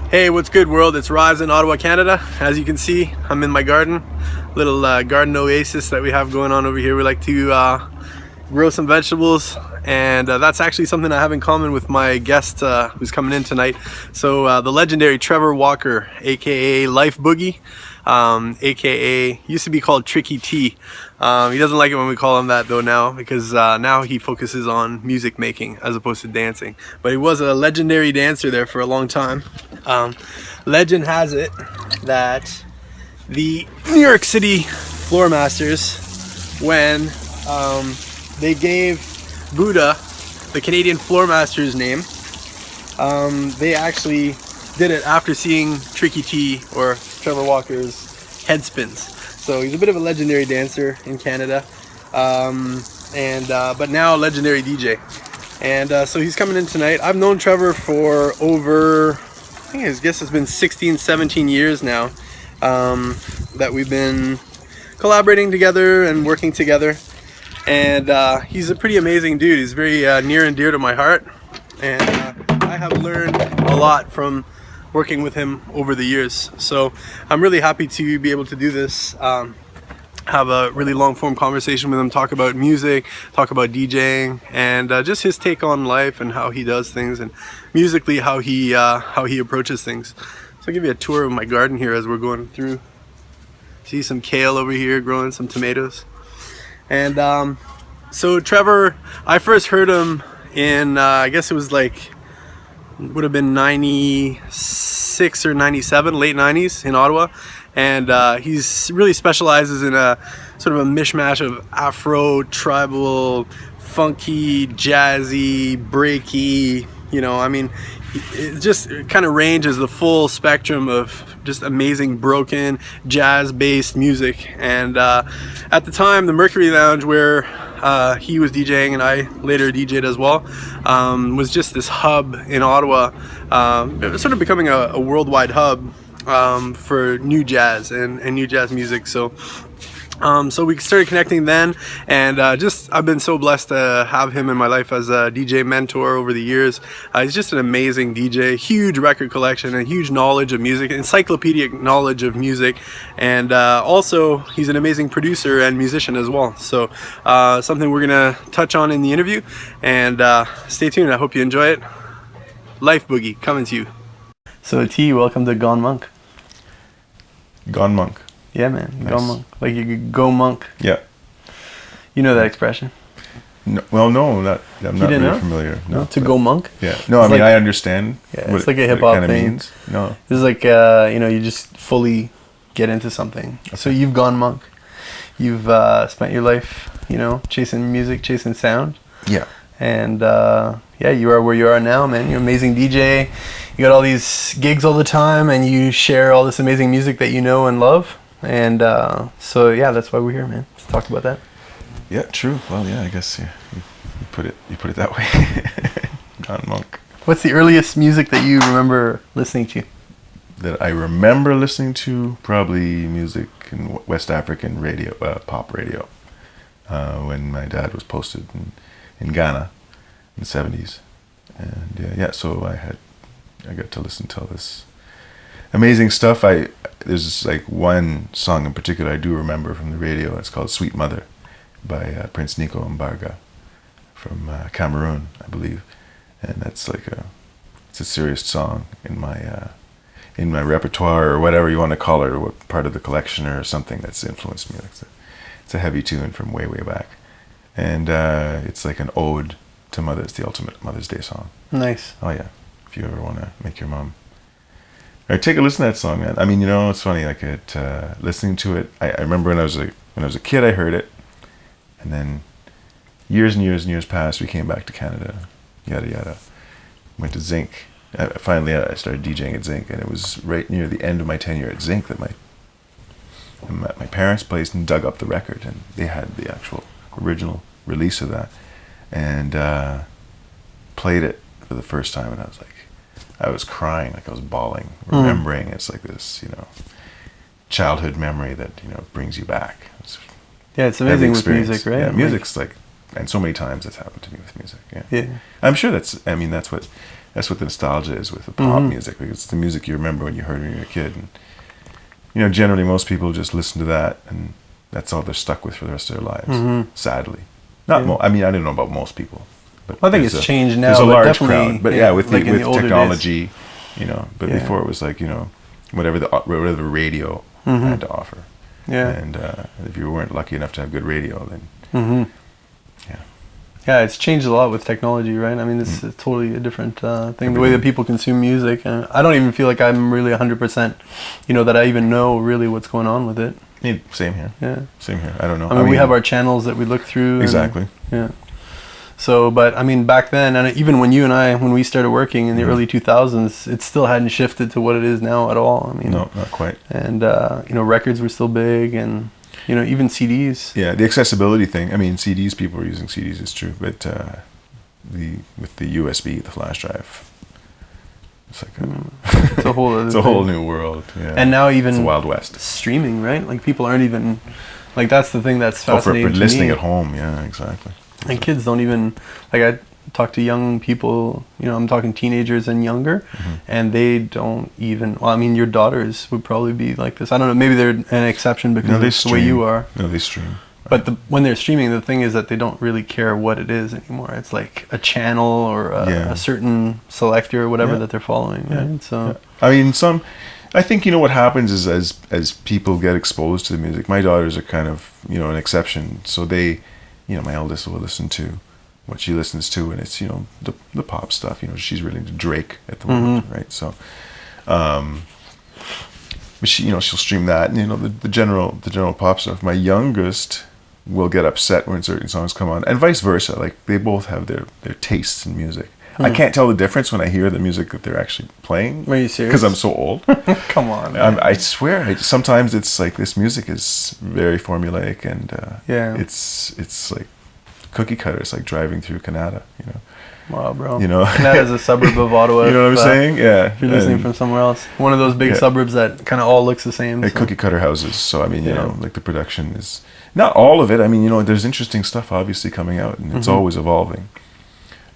Hey, what's good, world? It's Rise in Ottawa, Canada. As you can see, I'm in my garden, little garden oasis that we have going on over here. We like to grow some vegetables, and that's actually something I have in common with my guest who's coming in tonight. So the legendary Trevor Walker, aka Lifeboogie, aka used to be called Tricky T. He doesn't like it when we call him that though now, because now he focuses on music making as opposed to dancing. But he was a legendary dancer there for a long time. Legend has it that the New York City Floor Masters, when they gave Buddha the Canadian Floor Masters name, they actually did it after seeing Tricky T, or Trevor Walker's, head spins. So he's a bit of a legendary dancer in Canada, but now a legendary DJ. And so he's coming in tonight. I've known Trevor for over, I guess it's been 16, 17 years now that we've been collaborating together and working together. And he's a pretty amazing dude. He's very near and dear to my heart. And I have learned a lot from working with him over the years. So I'm really happy to be able to do this. Have a really long form conversation with him, talk about music, talk about DJing, and just his take on life and how he does things, and musically how he approaches things. So I'll give you a tour of my garden here as we're going through. See some kale over here growing, some tomatoes. And so Trevor, I first heard him in I guess it was like, would have been 96 or 97, late 90s in Ottawa. And he's really specializes in a sort of a mishmash of Afro, tribal, funky, jazzy, breaky, it just kind of ranges the full spectrum of just amazing broken jazz-based music. And at the time, the Mercury Lounge, where he was DJing and I later DJ'd as well, was just this hub in Ottawa. It was sort of becoming a worldwide hub for new jazz and new jazz music. So we started connecting then, and I've been so blessed to have him in my life as a DJ mentor over the years. He's just an amazing DJ, huge record collection and huge knowledge of music, encyclopedic knowledge of music, and also he's an amazing producer and musician as well. So something we're gonna touch on in the interview, and stay tuned. I hope you enjoy it. Lifeboogie coming to you. So T, welcome to Gone Monk. Gone Monk. Yeah, man. Nice. Go monk. Like you could go monk. Yeah. You know that expression? No, well, no, I'm not really familiar. No, to go monk? Yeah. No, it's I understand. Yeah, it's like a hip hop thing. Means. No. This is like you just fully get into something. Okay. So you've gone monk. You've spent your life, chasing music, chasing sound. Yeah. And you are where you are now, man. You're an amazing DJ. You got all these gigs all the time, and you share all this amazing music that you know and love. And so that's why we're here, man. Let's talk about that. Yeah, true. Well, yeah, I guess you put it that way. Gone Monk. What's the earliest music that you remember listening to? That I remember listening to, probably music in West African radio, pop radio, when my dad was posted in Ghana in the 70s. And so I got to listen to all this amazing stuff. There's like one song in particular I do remember from the radio. It's called "Sweet Mother" by Prince Nico Mbarga from Cameroon, I believe, and that's it's a serious song in my repertoire, or whatever you want to call it, or what part of the collection or something that's influenced me. It's a heavy tune from way back, and it's like an ode to mother. It's the ultimate Mother's Day song. Nice. Oh yeah, if you ever want to make your mom. All right, take a listen to that song, man. I mean, it's funny. Like listening to it, I remember when I was a kid, I heard it, and then years and years and years passed. We came back to Canada, yada yada. Went to Zinc. Finally, I started DJing at Zinc, and it was right near the end of my tenure at Zinc that my parents' placed and dug up the record, and they had the actual original release of that, and played it for the first time, and I was crying, like I was bawling, remembering. It's like this, childhood memory that brings you back. It's amazing with music, right? Yeah, music's and so many times that's happened to me with music. Yeah. I'm sure that's what that's what the nostalgia is with the pop music, because it's the music you remember when you heard it when you were a kid. And, you know, generally most people just listen to that and that's all they're stuck with for the rest of their lives, sadly. Not I mean, I don't know about most people. But I think it's changed now. There's a large definitely, crowd. But with like with the older technology, days. you know, but before it was like, you know, whatever the radio had to offer. Yeah. And if you weren't lucky enough to have good radio, then yeah, it's changed a lot with technology, right? I mean, it's totally a different thing. The way that people consume music, and I don't even feel like I'm really 100%, you know, that I even know really what's going on with it. Yeah, same here. Yeah. Same here. I don't know. I mean, we have our channels that we look through. Exactly. Yeah. So, but I mean, back then, and even when when we started working in the early 2000s, it still hadn't shifted to what it is now at all. I mean, no, not quite. And, you know, records were still big, and, you know, even CDs. Yeah, the accessibility thing. I mean, CDs, people were using CDs, it's true. But with the USB, the flash drive, it's like it's a whole other it's a whole new world. Yeah. And now even it's the Wild West. Streaming, right? Like, people aren't even, like, that's the thing that's fascinating for to listening me. at home, yeah, exactly. And kids don't even, like, I talk to young people, you know, I'm talking teenagers and younger, and they don't even, well, I mean, your daughters would probably be like this. I don't know, maybe they're an exception because of the way you are. No, they stream. But when they're streaming, the thing is that they don't really care what it is anymore. It's like a channel or a certain selector or whatever that they're following, right? So, I mean, I think, you know, what happens is as people get exposed to the music, my daughters are kind of, you know, an exception. So they, you know, my eldest will listen to what she listens to, and it's, you know, the pop stuff. You know, she's really into Drake at the moment, right? So, but she, you know, she'll stream that, and, you know, the general pop stuff. My youngest will get upset when certain songs come on, and vice versa. Like, they both have their tastes in music. I can't tell the difference when I hear the music that they're actually playing. Are you serious? Because I'm so old. Come on. I swear. Sometimes it's like this music is very formulaic, and it's like cookie cutter. It's like driving through Canada, you know. Wow, bro. You know, Canada's a suburb of Ottawa. You know what I'm saying? Yeah. If you're listening from somewhere else, one of those big suburbs that kind of all looks the same. Like cookie cutter houses. So I mean, you know, like the production is not all of it. I mean, you know, there's interesting stuff obviously coming out, and it's always evolving.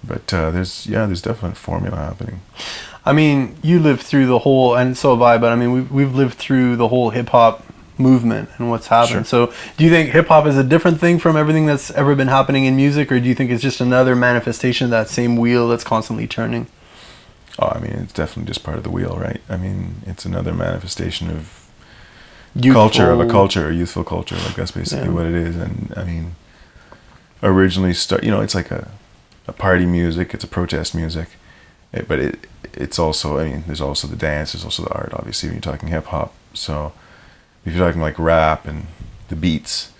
But there's definite formula happening. I mean, you lived through the whole, and so have I, but I mean, we've lived through the whole hip-hop movement and what's happened. Sure. So do you think hip-hop is a different thing from everything that's ever been happening in music, or do you think it's just another manifestation of that same wheel that's constantly turning? Oh, I mean, it's definitely just part of the wheel, right? I mean, it's another manifestation of youthful culture. Like, that's basically what it is. And I mean, originally, you know, it's like a party music, it's a protest music, but it's also, I mean, there's also the dance, there's also the art, obviously, when you're talking hip hop. So if you're talking like rap and the beats,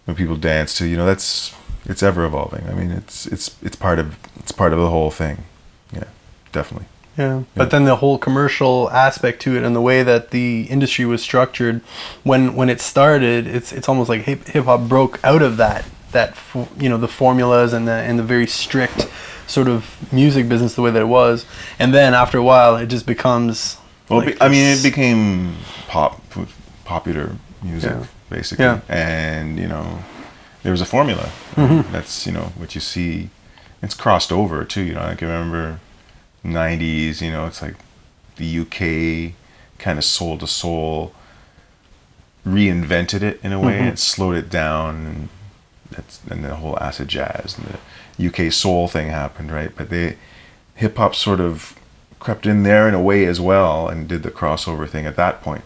when people dance to, you know, it's ever evolving. I mean, it's part of the whole thing. Yeah, definitely. Yeah, but then the whole commercial aspect to it and the way that the industry was structured when it started, it's almost like hip hop broke out of that you know, the formulas and the very strict sort of music business the way that it was, and then after a while it just becomes I mean, it became popular music basically, and you know, there was a formula. That's, you know, what you see. It's crossed over too, you know. I can remember 90s, you know, it's like the UK kind of soul to soul reinvented it in a way, and slowed it down, and the whole acid jazz and the UK soul thing happened, right? But hip hop sort of crept in there in a way as well, and did the crossover thing at that point,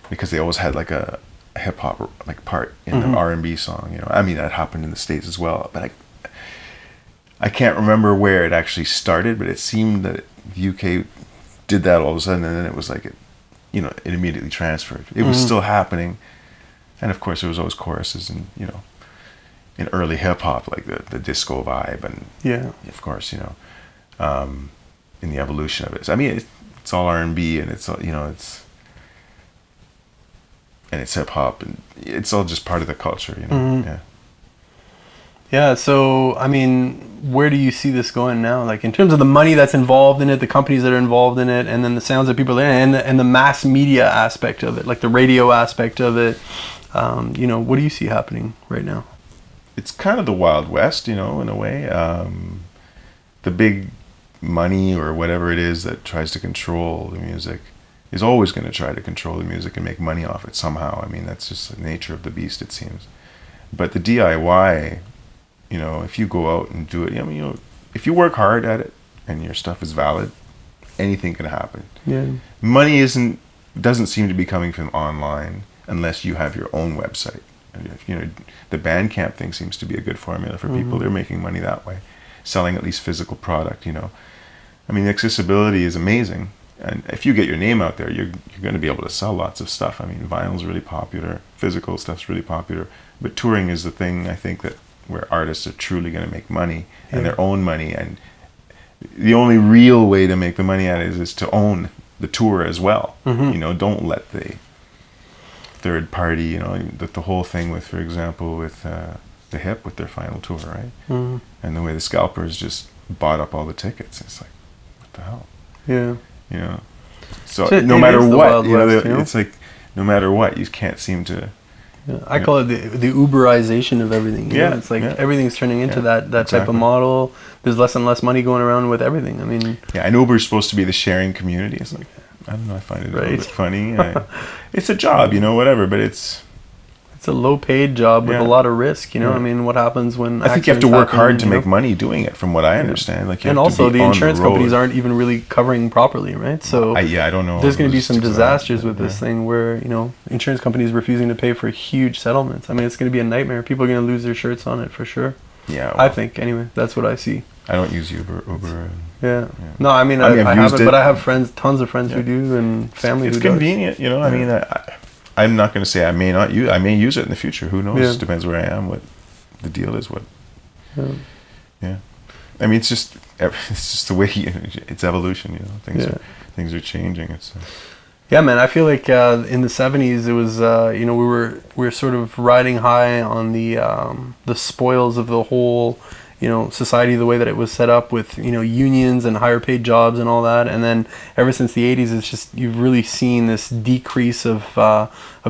because they always had like a hip hop like part in the R&B song, you know. I mean, that happened in the States as well, but I can't remember where it actually started, but it seemed that the UK did that all of a sudden, and then it was like it immediately transferred. It was still happening. And of course, there was always choruses, and, you know, in early hip hop, like the disco vibe, and of course, you know, in the evolution of it. So, I mean, it's all R&B, and it's all, you know, it's hip hop, and it's all just part of the culture, you know. Yeah. Yeah. So, I mean, where do you see this going now? Like, in terms of the money that's involved in it, the companies that are involved in it, and then the sounds that people are in, and the mass media aspect of it, like the radio aspect of it. You know, what do you see happening right now? It's kind of the Wild West, you know, in a way. the big money or whatever it is that tries to control the music is always going to try to control the music and make money off it somehow. I mean, that's just the nature of the beast, it seems. But the DIY, you know, if you go out and do it, I mean, you know, if you work hard at it and your stuff is valid, anything can happen. Yeah. Money doesn't seem to be coming from online unless you have your own website. And if, you know, the Bandcamp thing seems to be a good formula for people. They're making money that way, selling at least physical product. You know, I mean, the accessibility is amazing, and if you get your name out there, you're going to be able to sell lots of stuff. I mean, vinyl's really popular, physical stuff's really popular, but touring is the thing I think that where artists are truly going to make money and their own money, and the only real way to make the money at it is to own the tour as well. You know, don't let the third party, you know, the whole thing with, for example, with the Hip with their final tour, right? And the way the scalpers just bought up all the tickets. It's like, what the hell? Yeah. You know, so no matter what, you know, it's like no matter what, you can't seem to. Yeah, I call it the Uberization of everything. You know? It's like everything's turning into that type of model. There's less and less money going around with everything. I mean, and Uber's supposed to be the sharing community. It's like, I don't know, I find it a little bit funny. It's a job, you know, whatever, but it's a low-paid job with a lot of risk. You know, I mean, what happens when I think you have to work hard to make money doing it, from what I understand. Like, and also the insurance companies aren't even really covering properly, right? So I don't know. There's going to be some disasters with this thing where, you know, insurance companies refusing to pay for huge settlements. I mean, it's going to be a nightmare. People are going to lose their shirts on it for sure. Yeah, well, I think anyway. That's what I see. I don't use Uber. Yeah. No, I mean, I have it, but I have friends, tons of friends who do, and family who do. It's convenient, you know. I mean, I'm not going to say I may not use. I may use it in the future. Who knows? Depends where I am. What the deal is. What. Yeah. I mean, it's just the way it's evolution. You know, things are changing. It's. Yeah, man. I feel like in the '70s, it was you know, we were sort of riding high on the spoils of the whole, you know, society, the way that it was set up with, you know, unions and higher paid jobs and all that. And then ever since the 80s, it's just, you've really seen this decrease of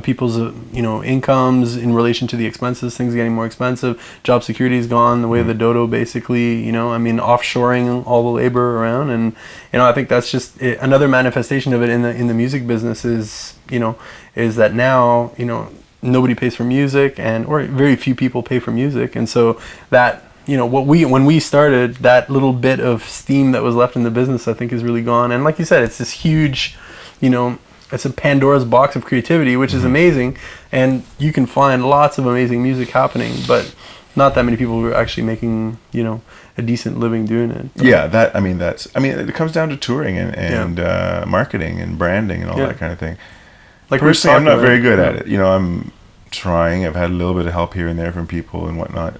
people's, you know, incomes in relation to the expenses, things getting more expensive. Job security is gone, the way of the dodo, basically, you know, I mean, offshoring all the labor around. And, you know, I think that's just another manifestation of it in the music business is, you know, is that now, you know, nobody pays for music, or very few people pay for music. And so that, you know, when we started, that little bit of steam that was left in the business, I think, is really gone. And like you said, it's this huge, you know, it's a Pandora's box of creativity, which is amazing. And you can find lots of amazing music happening, but not that many people who are actually making, you know, a decent living doing it. Yeah, it comes down to touring and marketing and branding and all that kind of thing. Like, personally, I'm not very good at it. You know, I'm trying. I've had a little bit of help here and there from people and whatnot.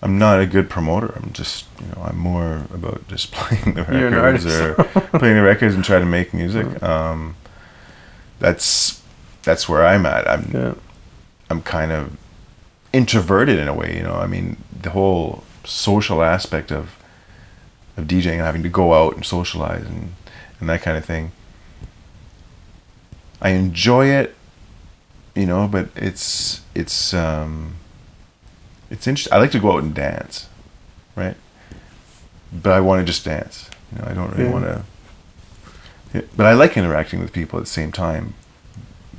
I'm not a good promoter. I'm just, you know, I'm more about just playing the records and trying to make music. That's where I'm at. I'm kind of introverted in a way, you know. I mean, the whole social aspect of DJing and having to go out and socialize and that kind of thing. I enjoy it, you know, but it's interesting. I like to go out and dance, right? But I want to just dance. You know, I don't really want to. But I like interacting with people at the same time.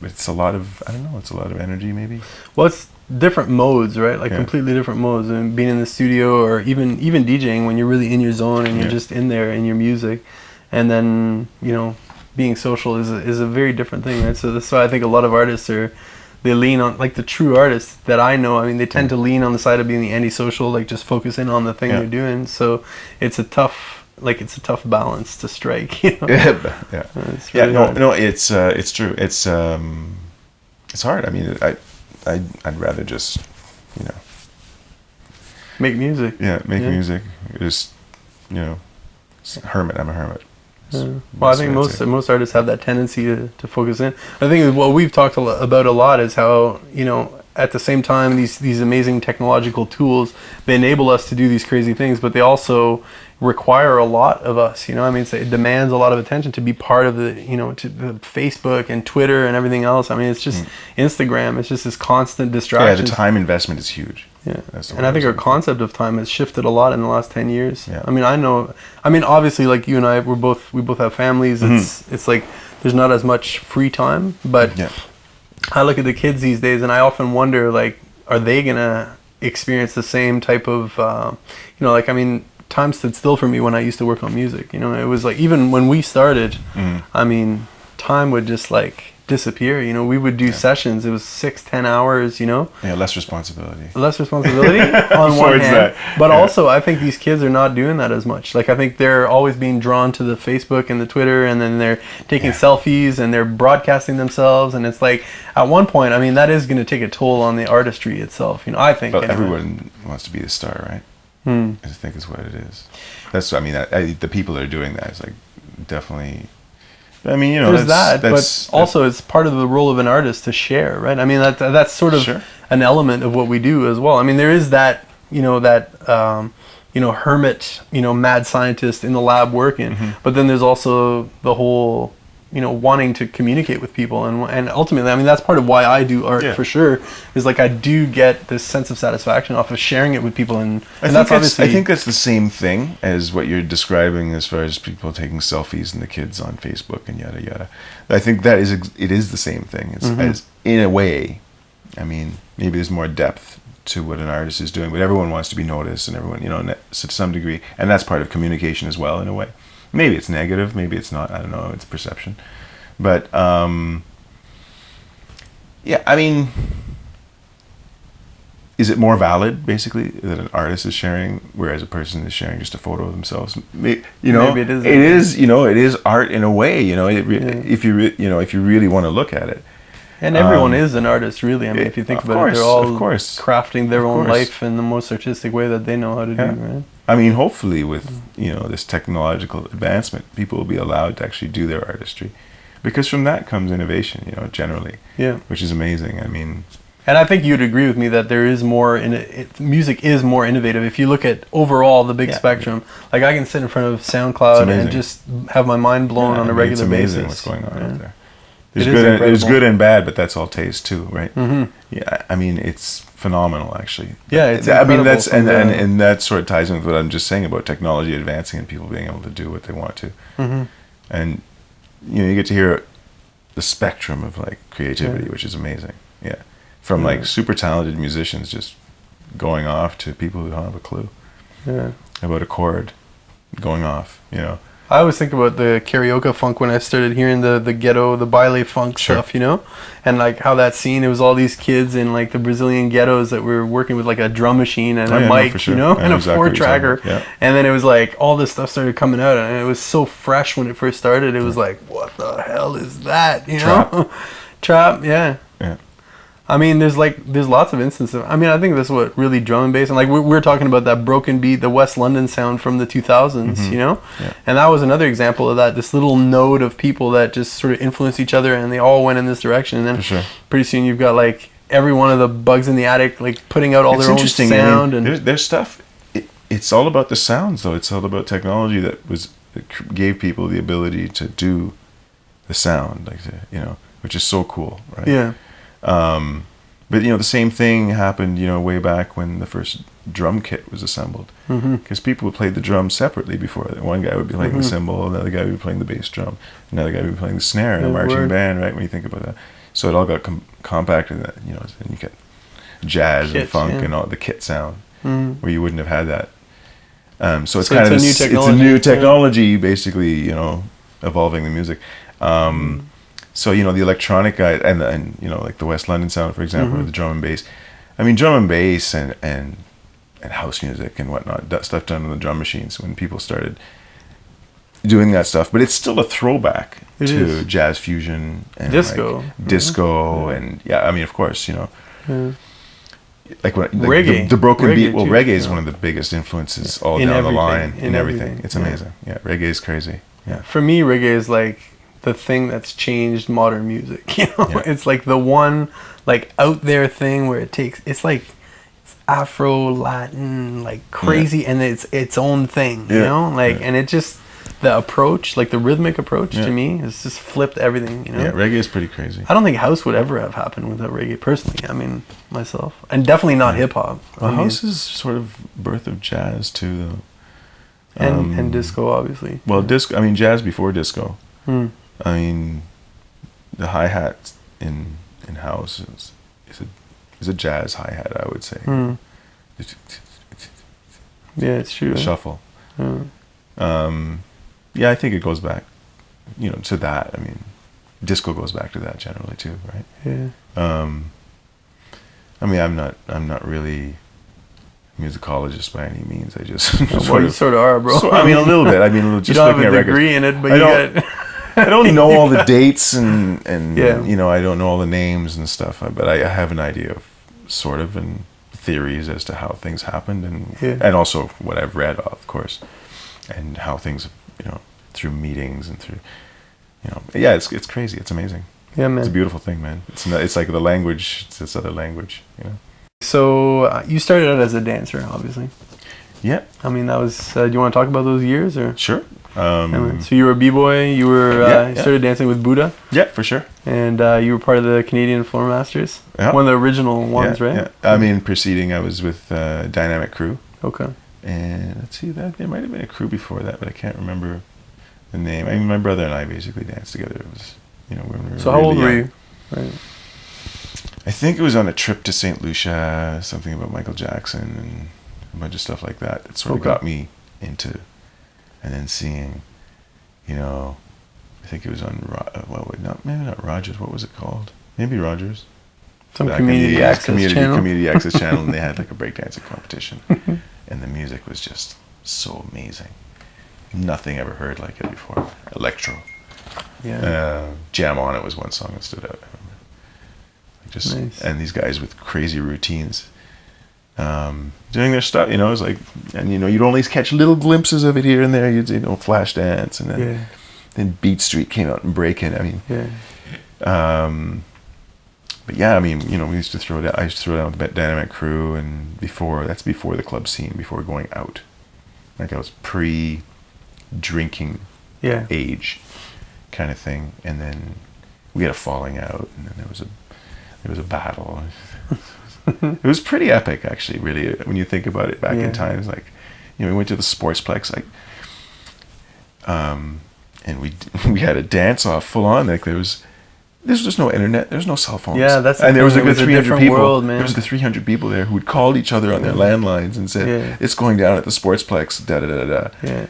It's a lot of, I don't know, it's a lot of energy maybe. Well, it's different modes, right? Like completely different modes. And being in the studio, or even DJing when you're really in your zone and you're just in there in your music, and then, you know, being social is a very different thing, right? So that's why I think a lot of artists they lean on, like the true artists that I know, I mean, they tend to lean on the side of being the antisocial, like just focus in on the thing they're doing. So it's a tough balance to strike, you know? It's really hard. It's true. It's hard. I mean, I'd rather just, you know, make music. Yeah, make music. Just, you know, I'm a hermit. Well, I think most artists have that tendency to focus in. I think what we've talked about a lot is how, you know, at the same time, these amazing technological tools, they enable us to do these crazy things, but they also require a lot of us, you know. I mean, it demands a lot of attention to be part of the, you know, to the Facebook and Twitter and everything else. I mean, it's just Instagram. It's just this constant distraction. Yeah, the time investment is huge. Yeah, That's the and word I think was our looking for. concept of time has shifted a lot in the last 10 years. Yeah. I mean, obviously, like you and I, we both have families. It's like there's not as much free time, but Yeah. I look at the kids these days, and I often wonder, like, are they gonna experience the same type of, like, I mean, time stood still for me when I used to work on music. You know, it was like, even when we started, I mean, time would just like disappear. You know, we would do sessions. It was 6-10 hours. You know, Yeah, less responsibility. less responsibility on one Towards hand, that, but yeah. also I think these kids are not doing that as much. Like, I think they're always being drawn to the Facebook and the Twitter, and then they're taking selfies and they're broadcasting themselves, and it's like, at one point, I mean, that is going to take a toll on the artistry itself. You know, I think. But anyway. everyone wants to be the star, right? I think is what it is. That's, I mean, the people that are doing that is like definitely. I mean, you know, There's that's but also it's part of the role of an artist to share, right? I mean, that's sort of Sure. an element of what we do as well. I mean, there is that, hermit, mad scientist in the lab working, but then there's also the whole, wanting to communicate with people, and ultimately, I mean, that's part of why I do art for sure. Is like, I do get this sense of satisfaction off of sharing it with people, and that's obviously. I think that's the same thing as what you're describing as far as people taking selfies and the kids on Facebook and yada yada. I think that it is the same thing. It's as in a way. I mean, maybe there's more depth to what an artist is doing, but everyone wants to be noticed, and everyone, to some degree, and that's part of communication as well in a way. Maybe it's negative, maybe it's not. I don't know. It's perception, but yeah. I mean, is it more valid, basically, that an artist is sharing, whereas a person is sharing just a photo of themselves? Maybe it is. It is. It is art in a way. If you really want to look at it. And everyone is an artist, really. I mean, if you think about it, they're all crafting their own life in the most artistic way that they know how to do, right? I mean, hopefully with, this technological advancement, people will be allowed to actually do their artistry. Because from that comes innovation, generally. Yeah. Which is amazing. I mean... And I think you'd agree with me that there is more, music is more innovative. If you look at overall the big spectrum, like I can sit in front of SoundCloud and just have my mind blown on a regular basis. It's amazing what's going on out there. There's good and bad, but that's all taste too, right? Yeah, I mean, it's phenomenal, actually. Yeah, it's I mean, that's and that sort of ties in with what I'm just saying about technology advancing and people being able to do what they want to, and you get to hear the spectrum of like creativity, which is amazing. Yeah, from like super talented musicians just going off to people who don't have a clue about a chord going off. I always think about the karaoke funk when I started hearing the ghetto, the baile funk stuff, and like how that scene, it was all these kids in like the Brazilian ghettos that were working with like a drum machine and a mic, and a 4-tracker. And then it was like all this stuff started coming out, and it was so fresh when it first started. It was like, what the hell is that? Trap, yeah. I mean, there's lots of instances. I mean, I think that's what really drum and bass, and like we're talking about that broken beat, the West London sound from the 2000s, and that was another example of that. This little node of people that just sort of influenced each other, and they all went in this direction. And then pretty soon you've got like every one of the Bugs in the Attic like putting out all their own sound. I mean, and there's stuff. It's all about the sounds, though. It's all about technology that gave people the ability to do the sound, like which is so cool, right? Yeah. But the same thing happened way back when the first drum kit was assembled, because people would play the drums separately before. One guy would be playing the cymbal, another guy would be playing the bass drum, another guy would be playing the snare in a marching band, right? When you think about that, so it all got compacted. That and you get jazz and funk and all the kit sound, where you wouldn't have had that. So it's kind of it's a new technology, basically, evolving the music. So the electronic guy and like the West London sound, for example, or the drum and bass. I mean, drum and bass and house music and whatnot, that stuff done on the drum machines when people started doing that stuff. But it's still a throwback to jazz fusion and disco, and I mean, of course, like reggae, the broken beat. Well, too, reggae is one of the biggest influences all down the line in everything. It's amazing. Yeah, reggae is crazy. Yeah, for me, reggae is like the thing that's changed modern music. It's like the one like out there thing where it's like it's Afro Latin, like crazy, and it's its own thing. And it just the approach, like the rhythmic approach Yeah. to me, has just flipped everything. You know. Yeah, reggae is pretty crazy. I don't think house would ever have happened without reggae, personally. I mean, myself, and definitely not hip hop. Well, house is sort of birth of jazz too, though. And disco, obviously. Well, disco. I mean, jazz before disco. Hmm. I mean, the hi hat in house is a jazz hi hat. I would say. Hmm. Yeah, it's true. Shuffle. Yeah. Yeah, I think it goes back, to that. I mean, disco goes back to that generally too, right? Yeah. I mean, I'm not really a musicologist by any means. I just Well, you sort of are, bro. I mean, a little bit. I mean, just you don't looking have a at degree records. in it, but you got. I don't know all the dates and Yeah. I don't know all the names and stuff, but I have an idea of sort of and theories as to how things happened and also what I've read, of course, and how things, through meetings and through, yeah, it's crazy. It's amazing. Yeah, man. It's a beautiful thing, man. It's like the language. It's this other language, So you started out as a dancer, obviously. Yeah. I mean, that was. Do you want to talk about those years, or? Sure. So you were a b-boy. You were. You started dancing with Buddha. Yeah, for sure. And you were part of the Canadian Floor Masters. Yeah. One of the original ones, right? Yeah. I mean, preceding, I was with Dynamic Crew. Okay. And let's see, that there might have been a crew before that, but I can't remember the name. I mean, my brother and I basically danced together. It was, when we were. So how old were you? Right. I think it was on a trip to St. Lucia, something about Michael Jackson and a bunch of stuff like that. It sort of got me into, and then seeing, I think it was on, maybe not Rogers. What was it called? Maybe Rogers. Some community access channel. Community access channel, and they had like a breakdancing competition, and the music was just so amazing. Nothing ever heard like it before. Electro. Yeah. Jam On It was one song that stood out. I remember. Just nice. And these guys with crazy routines, doing their stuff. It was like, and you'd only catch little glimpses of it here and there. You'd flash dance, and then Beat Street came out and breaking. I mean, but yeah, I mean, we used to throw it out. I used to throw it out with the Dynamic Crew, and that's before the club scene, before going out. Like I was pre-drinking age kind of thing, and then we had a falling out, and then there was a battle. It was pretty epic, actually, really, when you think about it back in times. Like, we went to the Sportsplex, like, and we had a dance off full on. Like there's just no internet. There's no cell phones. Yeah, that's and there was a good a 300 people. World, man. There was the 300 people there who would call each other on their landlines and said, "It's going down at the Sportsplex." Da da da da. Yeah.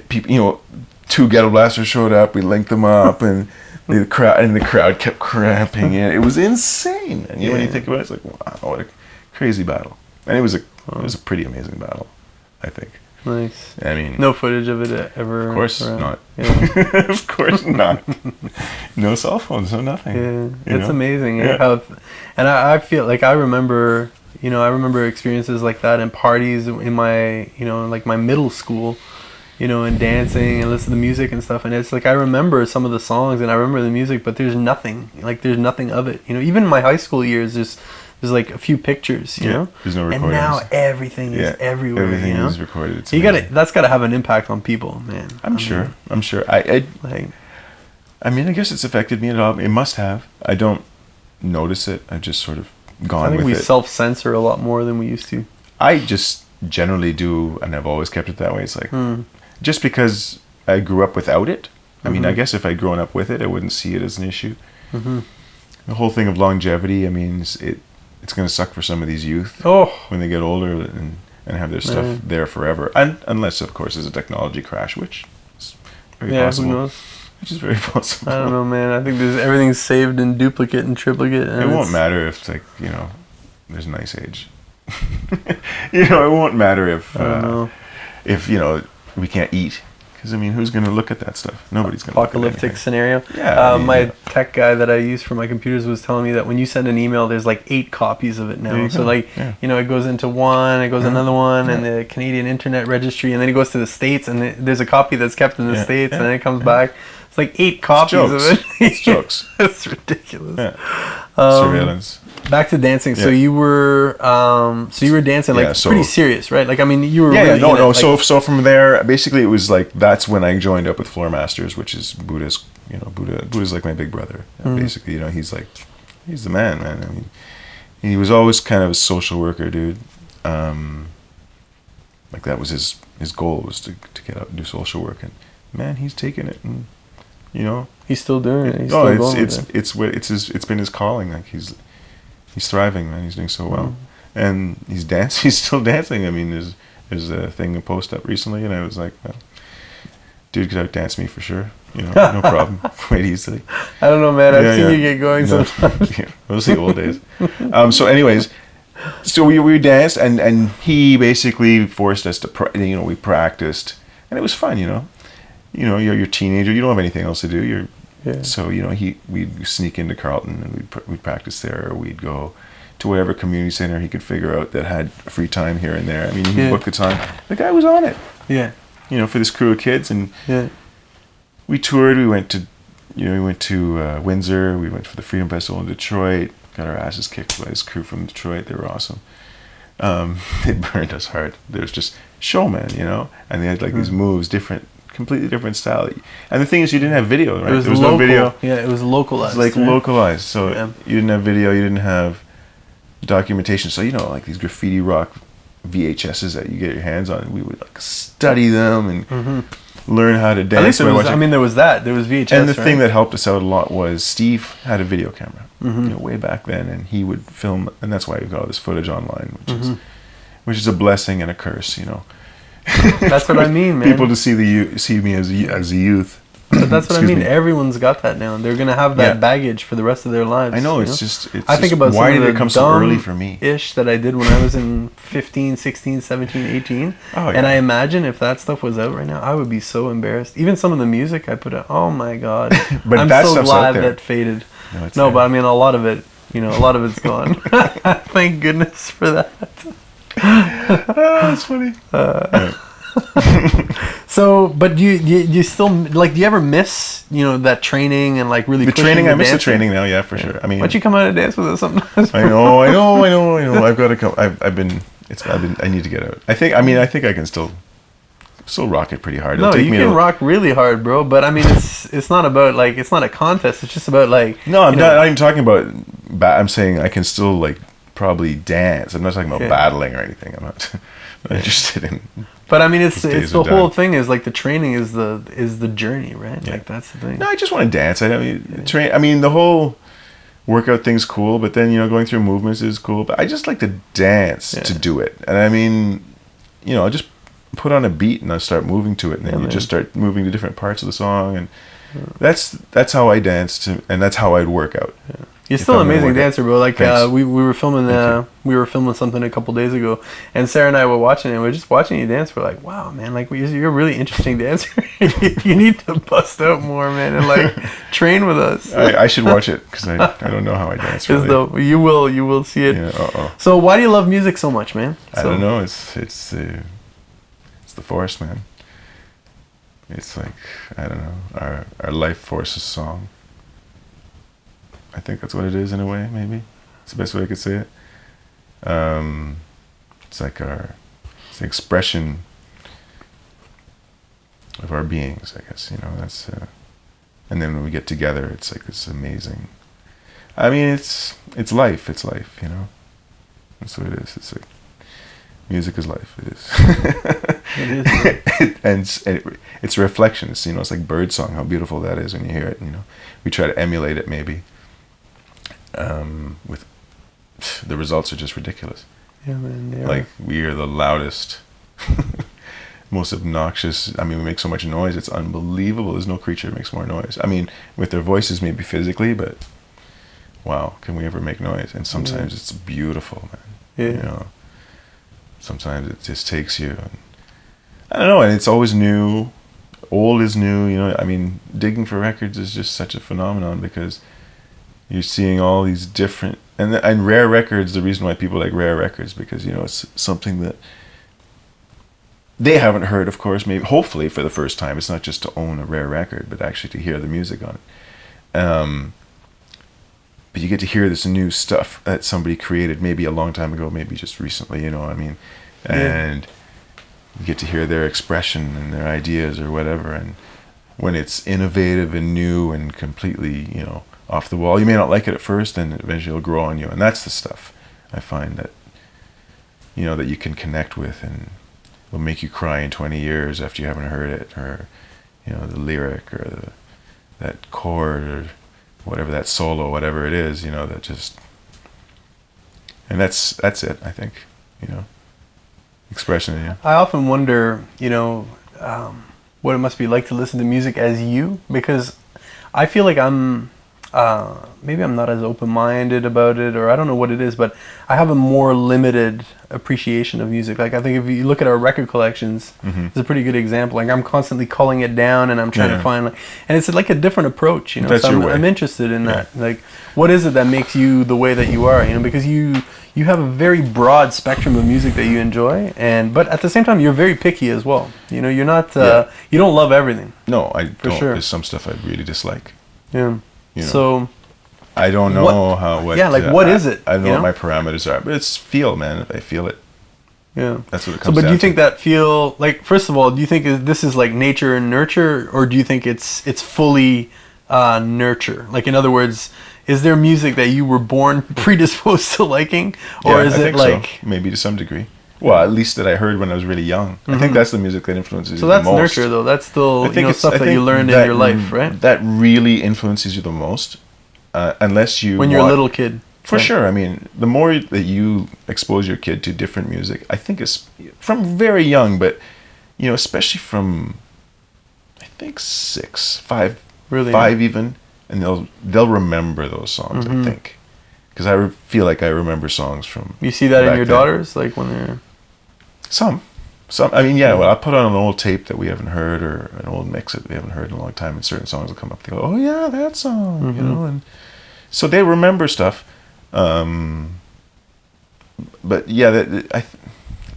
People, 2 ghetto blasters showed up. We linked them up, and the crowd kept cramping in. It was insane. And when you think about it, it's like, wow, what a crazy battle. And it was a pretty amazing battle, I think. Nice. I mean, no footage of it ever. Of course around. not. Yeah. Of course not. No cell phones, no nothing. Yeah, it's amazing. How, and I feel like I remember experiences like that in parties in my, like my middle school, and dancing and listening to music and stuff. And it's like I remember some of the songs and I remember the music, but there's nothing of it. Even in my high school years, there's like a few pictures, you know. There's no recordings. And now everything is everywhere. Everything is recorded. It's that's got to have an impact on people, man. I'm sure. I mean, I guess it's affected me at all. It must have. I don't notice it. I've just sort of gone with it. I think we self-censor a lot more than we used to. I just generally do, and I've always kept it that way. It's like, just because I grew up without it. I mean, I guess if I'd grown up with it, I wouldn't see it as an issue. Mm-hmm. The whole thing of longevity, I mean, it's going to suck for some of these youth when they get older and have their stuff there forever. And unless, of course, there's a technology crash, which is very possible. Who knows? Which is very possible. I don't know, man. I think everything's saved in duplicate and triplicate. And it won't matter if, like, there's an ice age. It won't matter if we can't eat. Because, I mean, who's going to look at that stuff? Nobody's going to look at it. Apocalyptic scenario. Yeah. My tech guy that I use for my computers was telling me that when you send an email, there's like 8 copies of it now. So, like, it goes into one, it goes another one, and the Canadian Internet Registry, and then it goes to the States, and there's a copy that's kept in the States, and then it comes back. It's like 8 copies of it. It's jokes. It's ridiculous. Yeah. Surveillance. Back to dancing. So Yeah. you were dancing like so- pretty serious, right? Like I mean, you were Yeah, really no. in it, like, So from there, basically, it was like that's when I joined up with Floor Masters, which is Buddha's. Buddha's like my big brother. Basically, he's the man. I mean, he was always kind of a social worker, dude. Like that was his goal was to get out and do social work, and man, he's taken it, and he's still doing it. He's still going with it. it's been his calling. Like he's thriving, man. He's doing so well, and he's still dancing. I mean, there's a thing to post up recently, and I was like, well, dude could outdance me for sure. No problem. Quite easily. I don't know, man. I've seen you get going sometimes. Yeah, those are the old days. So anyways, so we danced, and he basically forced us to we practiced, and it was fun. You're a teenager, you don't have anything else to do. So we'd sneak into Carlton, and we'd practice there, or we'd go to whatever community center he could figure out that had free time here and there. I mean, he booked the time. The guy was on it. Yeah. For this crew of kids, and we toured. We went to Windsor. We went for the Freedom Festival in Detroit. Got our asses kicked by this crew from Detroit. They were awesome. They burned us hard. They was just showmen, and they had like these moves, completely different style. And the thing is, you didn't have video, right? There was no video. Yeah, it was localized. It was like localized. So Yeah. you didn't have video. You didn't have documentation. So like these graffiti rock VHSs that you get your hands on, we would like study them and learn how to dance. At least there was that. There was VHS. And the thing that helped us out a lot was Steve had a video camera, way back then, and he would film, and that's why we've got all this footage online, which is a blessing and a curse, That's what I mean, man. People to see me as a youth. But that's what I mean. Me. Everyone's got that now. They're gonna have that baggage for the rest of their lives. I know, I think about why some did of it come the so early for me? Ish that I did when I was in 15, 16, 17, 18. Oh, yeah. And I imagine if that stuff was out right now, I would be so embarrassed. Even some of the music I put out, oh my God. But I'm that so stuff's glad out there. that faded. No, but I mean, a lot of it's gone. Thank goodness for that. That's funny. So, but do you still like? Do you ever miss that training and like really the training? I miss the dancing? training now. Yeah, for sure. I mean, why don't you come out and dance with us sometimes? I know. I've got to come. I need to get out. I think I can still rock it pretty hard. No, you can rock really hard, bro. But I mean, it's not about like it's not a contest. It's just about like. No, I'm not even talking about. I'm saying I can still like probably dance. I'm not talking about battling or anything. I'm not interested in. But I mean, it's the whole thing is like the training is the journey, right? Yeah. Like that's the thing. No, I just want to dance. The whole workout thing's cool, but then going through movements is cool. But I just like to dance to do it, and I mean, I just put on a beat and I start moving to it, and then just start moving to different parts of the song, and that's how I dance and that's how I'd work out. Yeah. You're still an amazing dancer, bro. Like we were filming something a couple days ago, and Sarah and I were watching it. And we were just watching you dance. We're like, wow, man! Like you're a really interesting dancer. You need to bust out more, man, and like train with us. I should watch it because I don't know how I dance. Really. Though you will see it. Yeah. So why do you love music so much, man? I don't know. It's the force, man. It's like I don't know our life force's song. I think that's what it is in a way, maybe. It's the best way I could say it. It's like it's the expression of our beings, I guess, that's, and then when we get together, it's like this amazing, I mean, it's life, that's what it is. It's like, music is life, it is. It is. and it's a reflection, it's like birdsong, how beautiful that is when you hear it, we try to emulate it maybe. With the results are just ridiculous. Yeah, man. Like we are the loudest, most obnoxious. I mean, we make so much noise; it's unbelievable. There's no creature that makes more noise. I mean, with their voices, maybe physically, but wow, can we ever make noise? And sometimes it's beautiful, man. Yeah. Sometimes it just takes you. And, I don't know, and it's always new. Old is new. I mean, digging for records is just such a phenomenon because. You're seeing all these different and rare records. The reason why people like rare records because it's something that they haven't heard, of course, maybe hopefully for the first time. It's not just to own a rare record, but actually to hear the music on it. But you get to hear this new stuff that somebody created maybe a long time ago, maybe just recently, you know what I mean? And you get to hear their expression and their ideas or whatever. And when it's innovative and new and completely, you know, off the wall, you may not like it at first, and eventually it'll grow on you. And that's the stuff I find that, you know, that you can connect with, and will make you cry in 20 years after you haven't heard it, or, you know, the lyric or that chord or whatever, that solo, whatever it is, you know, that just, and that's it, I think, you know, expression. Yeah. I often wonder, you know, what it must be like to listen to music as you, because I feel like maybe I'm not as open-minded about it, or I don't know what it is, but I have a more limited appreciation of music. Like, I think if you look at our record collections, it's a pretty good example. Like, I'm constantly culling it down, and I'm trying to find, like, and it's like a different approach, you know. That's so your way. I'm interested in that. Like, what is it that makes you the way that you are? You know, because you have a very broad spectrum of music that you enjoy, but at the same time, you're very picky as well. You know, you're not, you don't love everything. No, I for don't. sure. There's some stuff I really dislike. Yeah. You know, so I don't know what is it? I don't know you what my parameters are, but it's feel, man. If I feel it, yeah, that's what it So, comes but down do you think to. that feel, like, first of all, do you think this is like nature and nurture, or do you think it's fully nurture? Like, in other words, is there music that you were born predisposed to liking, or is I it think like so. Maybe to some degree? Well, at least that I heard when I was really young. I think that's the music that influences so you the that's most. nurture, though? That's still, I think stuff that you learned in your life, right? That really influences you the most, unless you When you're a little kid. For right? sure. I mean, the more that you expose your kid to different music, I think it's from very young, but, you know, especially from, I think 5 even, and they'll remember those songs. I think, because I feel like I remember songs from. You see that in back your then. daughters, like when they're. Some. I mean, yeah. Well, I put on an old tape that we haven't heard, or an old mix that we haven't heard in a long time, and certain songs will come up. They go, "Oh yeah, that song," you know, and so they remember stuff. But yeah,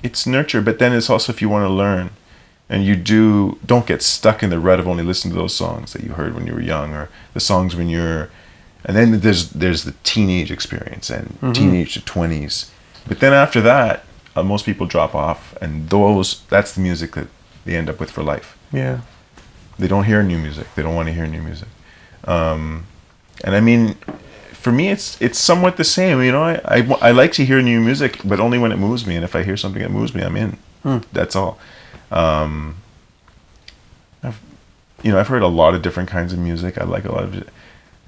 it's nurture. But then it's also, if you want to learn, and you don't get stuck in the rut of only listening to those songs that you heard when you were young, or the songs when you're, and then there's the teenage experience and teenage to 20s. But then after that, most people drop off, and that's the music that they end up with for life. Yeah. They don't hear new music. They don't want to hear new music. And I mean, for me, it's somewhat the same. You know, I like to hear new music, but only when it moves me. And if I hear something that moves me, I'm in. That's all. I've heard a lot of different kinds of music. I like a lot of it.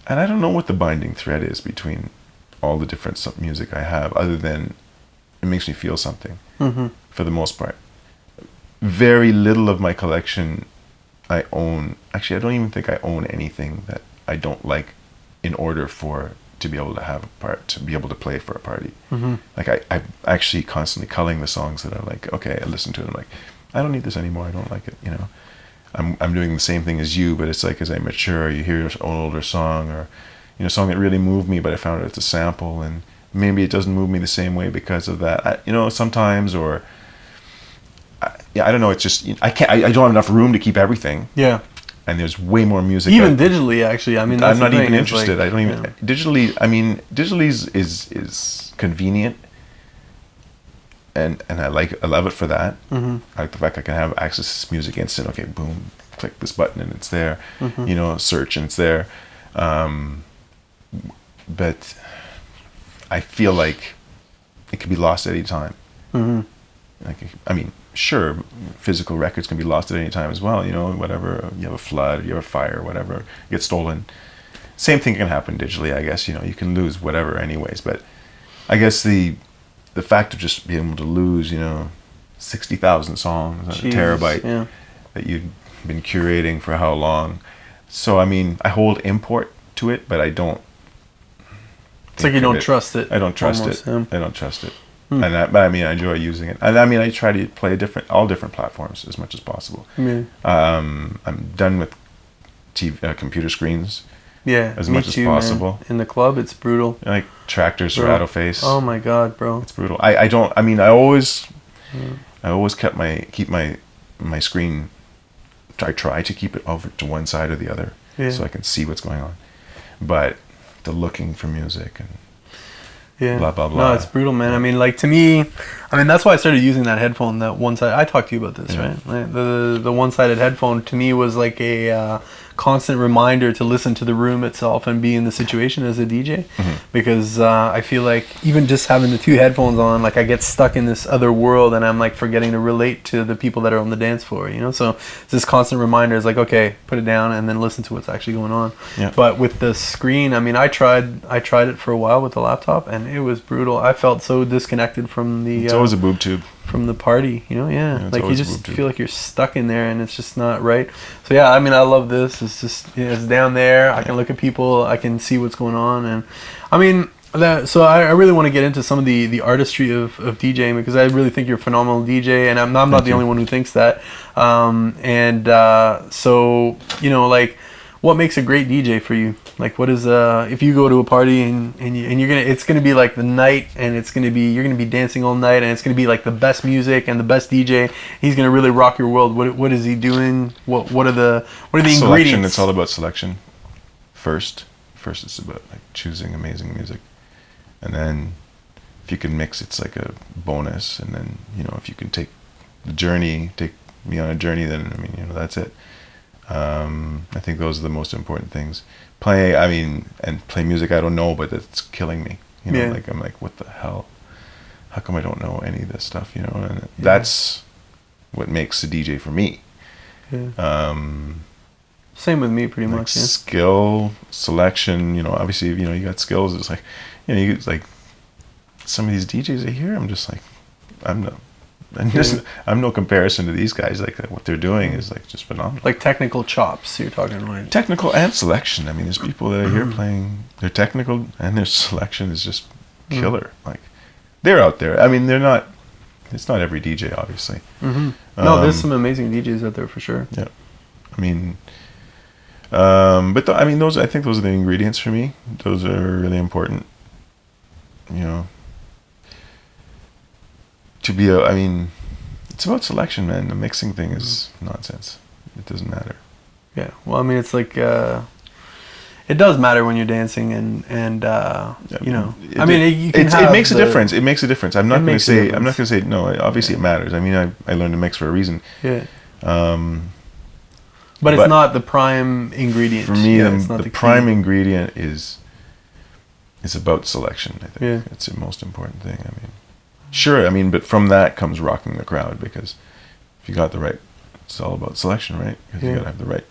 And I don't know what the binding thread is between all the different music I have, other than it makes me feel something, for the most part. Very little of my collection I own. Actually, I don't even think I own anything that I don't like in order to be able to have to be able to play for a party. Like, I'm actually constantly culling the songs that are like, okay, I listen to it, I'm like, I don't need this anymore, I don't like it, you know. I'm doing the same thing as you, but it's like, as I mature, you hear an older song, or, you know, a song that really moved me, but I found it's a sample, and maybe it doesn't move me the same way because of that. You know, sometimes, or I don't know. It's just I don't have enough room to keep everything. Yeah. And there's way more music. Even digitally, actually. I mean, that's I'm not the thing. even interested. Like, I don't even digitally. I mean, digitally is convenient, and I love it for that. I like the fact I can have access to this music instant. Okay, boom, click this button and it's there. You know, search and it's there. But I feel like it could be lost at any time. Like, I mean, sure, physical records can be lost at any time as well. You know, whatever, you have a flood, you have a fire, whatever, gets stolen. Same thing can happen digitally, I guess. You know, you can lose whatever anyways. But I guess the fact of just being able to lose, you know, 60,000 songs on a terabyte that you've been curating for how long. So, I mean, I hold import to it, but I don't. It's like you don't trust it. I don't trust almost, it. I don't trust it. But I mean, I enjoy using it. And I mean, I try to play all different platforms as much as possible. I'm done with computer screens. Yeah, as much as possible. Man. In the club, it's brutal. Like Tractor Serato Face. Oh my god, bro! It's brutal. I always I always keep my screen. I try to keep it over to one side or the other, so I can see what's going on. But the looking for music and blah blah blah. No, it's brutal, man. I mean, like, to me, I mean, that's why I started using that headphone, that one side. I talked to you about this, right? Like, the one-sided headphone to me was like a constant reminder to listen to the room itself and be in the situation as a DJ, because I feel like even just having the two headphones on, like, I get stuck in this other world and I'm like forgetting to relate to the people that are on the dance floor, you know. So it's this constant reminder is like, okay, put it down and then listen to what's actually going on. But with the screen, I mean, I tried it for a while with the laptop and it was brutal. I felt so disconnected from the it's always a boob tube, from the party, you know. Like, you just feel like you're stuck in there and it's just not right. So yeah, I mean, I love this. It's just, it's down there. I can look at people, I can see what's going on. And I mean, so I really want to get into some of the artistry of DJing, because I really think you're a phenomenal DJ, and I'm not the only one who thinks that. So, you know, like, what makes a great DJ for you? Like, what is if you go to a party and it's gonna be like the night, and you're gonna be dancing all night, and it's gonna be like the best music and the best DJ. He's gonna really rock your world. What is he doing? What are the selection, ingredients? it's all about selection. First it's about like choosing amazing music, and then if you can mix, it's like a bonus. And then, you know, if you can take me on a journey, then I mean, you know, that's it. I think those are the most important things. Play music I don't know, but it's killing me. You know, like, I'm like, what the hell? How come I don't know any of this stuff? You know, and that's what makes a DJ for me. Same with me, pretty like much. Skill, selection. You know, obviously, you know, you got skills. It's like, you know, like some of these DJs I hear, I'm just like, I'm no comparison to these guys. Like, what they're doing is like just phenomenal. Like technical chops, you're talking about. Technical and selection. I mean, there's people that I hear playing. Their technical and their selection is just killer. Like, they're out there. I mean, they're not. It's not every DJ, obviously. No, there's some amazing DJs out there for sure. Yeah, I mean, I mean, I think those are the ingredients for me. Those are really important. You know. I mean, it's about selection, man. The mixing thing is nonsense. It doesn't matter. Yeah. Well, I mean, it's like, it does matter when you're dancing, and you know, I mean, it makes a difference. It makes a difference. I'm not going to say no. Obviously, it matters. I mean, I learned to mix for a reason. Yeah. But it's not the prime ingredient. For me, the prime ingredient is about selection. I think it's the most important thing. I mean. Sure, I mean, but from that comes rocking the crowd, because if you got the right, it's all about selection, right? Because you got to have the right.